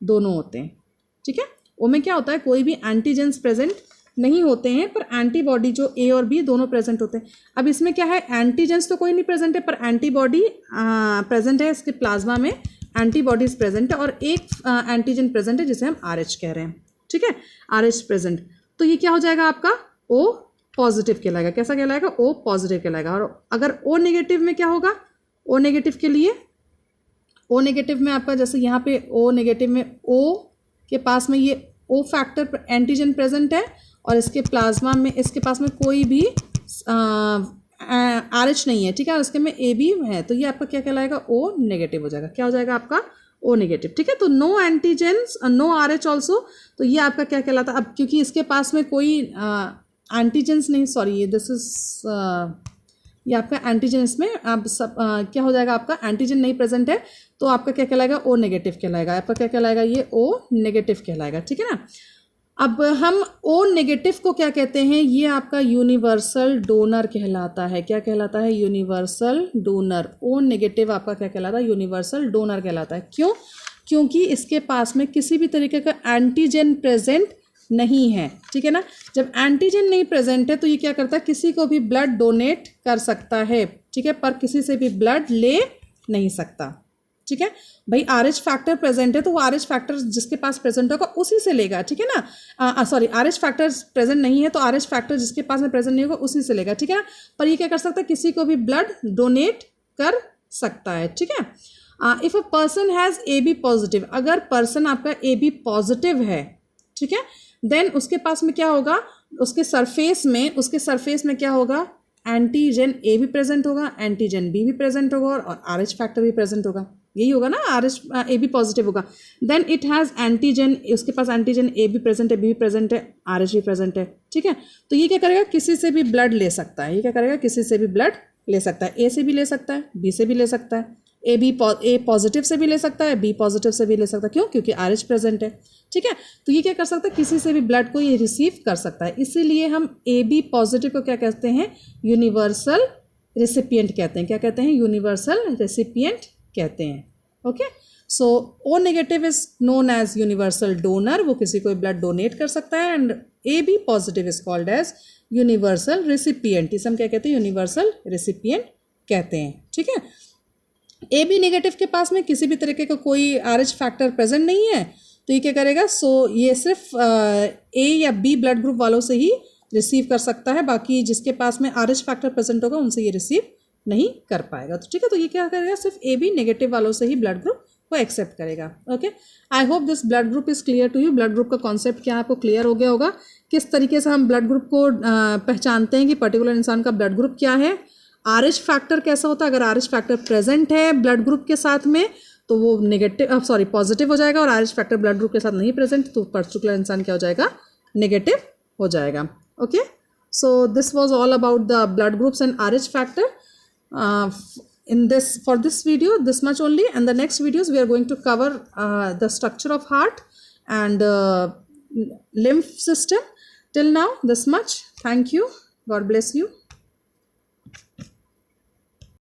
S1: दोनों होते हैं। ठीक है, O में क्या होता है? कोई भी एंटीजेंस प्रेजेंट नहीं होते हैं, पर एंटीबॉडी जो ए और बी दोनों प्रेजेंट होते हैं। अब इसमें क्या है, एंटीजेंस तो कोई नहीं प्रेजेंट है, पर एंटीबॉडी प्रेजेंट है इसके प्लाज्मा में, एंटीबॉडीज प्रेजेंट है, और एक एंटीजन प्रेजेंट है जिसे हम RH कह रहे हैं। ठीक है, RH प्रेजेंट। तो ये क्या हो जाएगा आपका O पॉजिटिव कहलाएगा। कैसा कहलाएगा? O पॉजिटिव कहलाएगा। और अगर O नेगेटिव में क्या होगा? O नेगेटिव के लिए, O नेगेटिव में आपका जैसे यहाँ पे O नेगेटिव में O के पास में ये O फैक्टर एंटीजन प्रेजेंट है, और इसके प्लाज्मा में इसके पास में कोई भी RH नहीं है। ठीक है, और इसके में AB है, तो ये आपका क्या कहलाएगा? O नेगेटिव हो जाएगा। क्या हो जाएगा आपका? O negative. ठीक है, तो no antigens no RH also, तो ये आपका क्या कहलाता है? अब क्योंकि इसके पास में कोई एंटीजेंस नहीं, सॉरी ये दिस इज ये आपका एंटीजन, इसमें अब सब क्या हो जाएगा आपका? एंटीजन नहीं प्रेजेंट है, तो आपका क्या कहलाएगा? O नेगेटिव कहलाएगा। आपका क्या कहलाएगा? ये O नेगेटिव कहलाएगा। ठीक है ना। अब हम O नेगेटिव को क्या कहते हैं? ये आपका यूनिवर्सल डोनर कहलाता है। क्या कहलाता है? Universal donor. O नेगेटिव आपका क्या कहलाता है? यूनिवर्सल डोनर कहलाता है। क्यों? क्योंकि इसके पास में किसी भी तरीके का एंटीजन प्रेजेंट नहीं है। ठीक है ना। जब एंटीजन नहीं प्रेजेंट है तो ये क्या करता है? किसी को भी ब्लड डोनेट कर सकता है। ठीक है, पर किसी से भी ब्लड ले नहीं सकता। ठीक है भाई, RH फैक्टर प्रेजेंट है तो वो RH फैक्टर जिसके पास प्रेजेंट होगा उसी से लेगा। ठीक है ना। सॉरी, RH फैक्टर प्रेजेंट नहीं है तो RH फैक्टर जिसके पास में प्रेजेंट नहीं होगा उसी से लेगा। ठीक है ना। पर ये क्या कर सकता है? किसी को भी ब्लड डोनेट कर सकता है। ठीक है। If a person has AB positive, अगर पर्सन आपका AB पॉजिटिव है, ठीक है, देन उसके पास में क्या होगा? उसके सरफेस में क्या होगा? एंटीजन A भी प्रेजेंट होगा, एंटीजन B भी प्रेजेंट होगा, और RH फैक्टर भी प्रेजेंट होगा। यही होगा ना, RH AB पॉजिटिव होगा। देन इट हैज़ एंटीजन, उसके पास एंटीजन A भी प्रेजेंट है, B भी प्रेजेंट है, RH भी प्रेजेंट है। ठीक है, तो ये क्या करेगा? किसी से भी ब्लड ले सकता है। ये क्या करेगा? किसी से भी ब्लड ले सकता है। A से भी ले सकता है, B से भी ले सकता है, A पॉजिटिव से भी ले सकता है, B पॉजिटिव से भी ले सकता है। क्यों? क्योंकि RH प्रेजेंट है। ठीक है, तो ये क्या कर सकता है? किसी से भी ब्लड को ये रिसीव कर सकता है। इसीलिए हम AB पॉजिटिव को क्या कहते हैं? यूनिवर्सल रेसिपिएंट कहते हैं। क्या कहते हैं? यूनिवर्सल रेसिपिएंट कहते हैं। Okay, so O negative is known as universal donor, वो किसी को ब्लड डोनेट कर सकता है। And AB positive is called as universal recipient. इसे हम क्या कहते हैं? यूनिवर्सल रेसिपिएंट कहते हैं। ठीक है, AB नेगेटिव के पास में किसी भी तरीके का कोई RH फैक्टर प्रेजेंट नहीं है, तो ये क्या करेगा? सो ये सिर्फ A या B ब्लड ग्रुप वालों से ही रिसीव कर सकता है, बाकी जिसके पास में RH फैक्टर प्रेजेंट होगा उनसे ये रिसीव नहीं कर पाएगा। तो ठीक है, तो ये क्या करेगा? सिर्फ AB नेगेटिव वालों से ही ब्लड ग्रुप को एक्सेप्ट करेगा। Okay, I hope this blood group is clear to you. Blood group का कॉन्सेप्ट क्या आपको क्लियर हो गया होगा? किस तरीके से हम ब्लड ग्रुप को पहचानते हैं कि पर्टिकुलर इंसान का ब्लड ग्रुप क्या है। RH फैक्टर कैसा होता है? अगर RH फैक्टर प्रेजेंट है ब्लड ग्रुप के साथ में तो वो पॉजिटिव हो जाएगा, और RH फैक्टर ब्लड ग्रुप के साथ नहीं प्रेजेंट तो पर्टिकुलर इंसान क्या हो जाएगा? नेगेटिव हो जाएगा। Okay, so this was all about the blood groups and RH factor for this video, this much only. And the next videos we are going to cover the structure of heart and lymph system. Till now this much. Thank you. God bless you.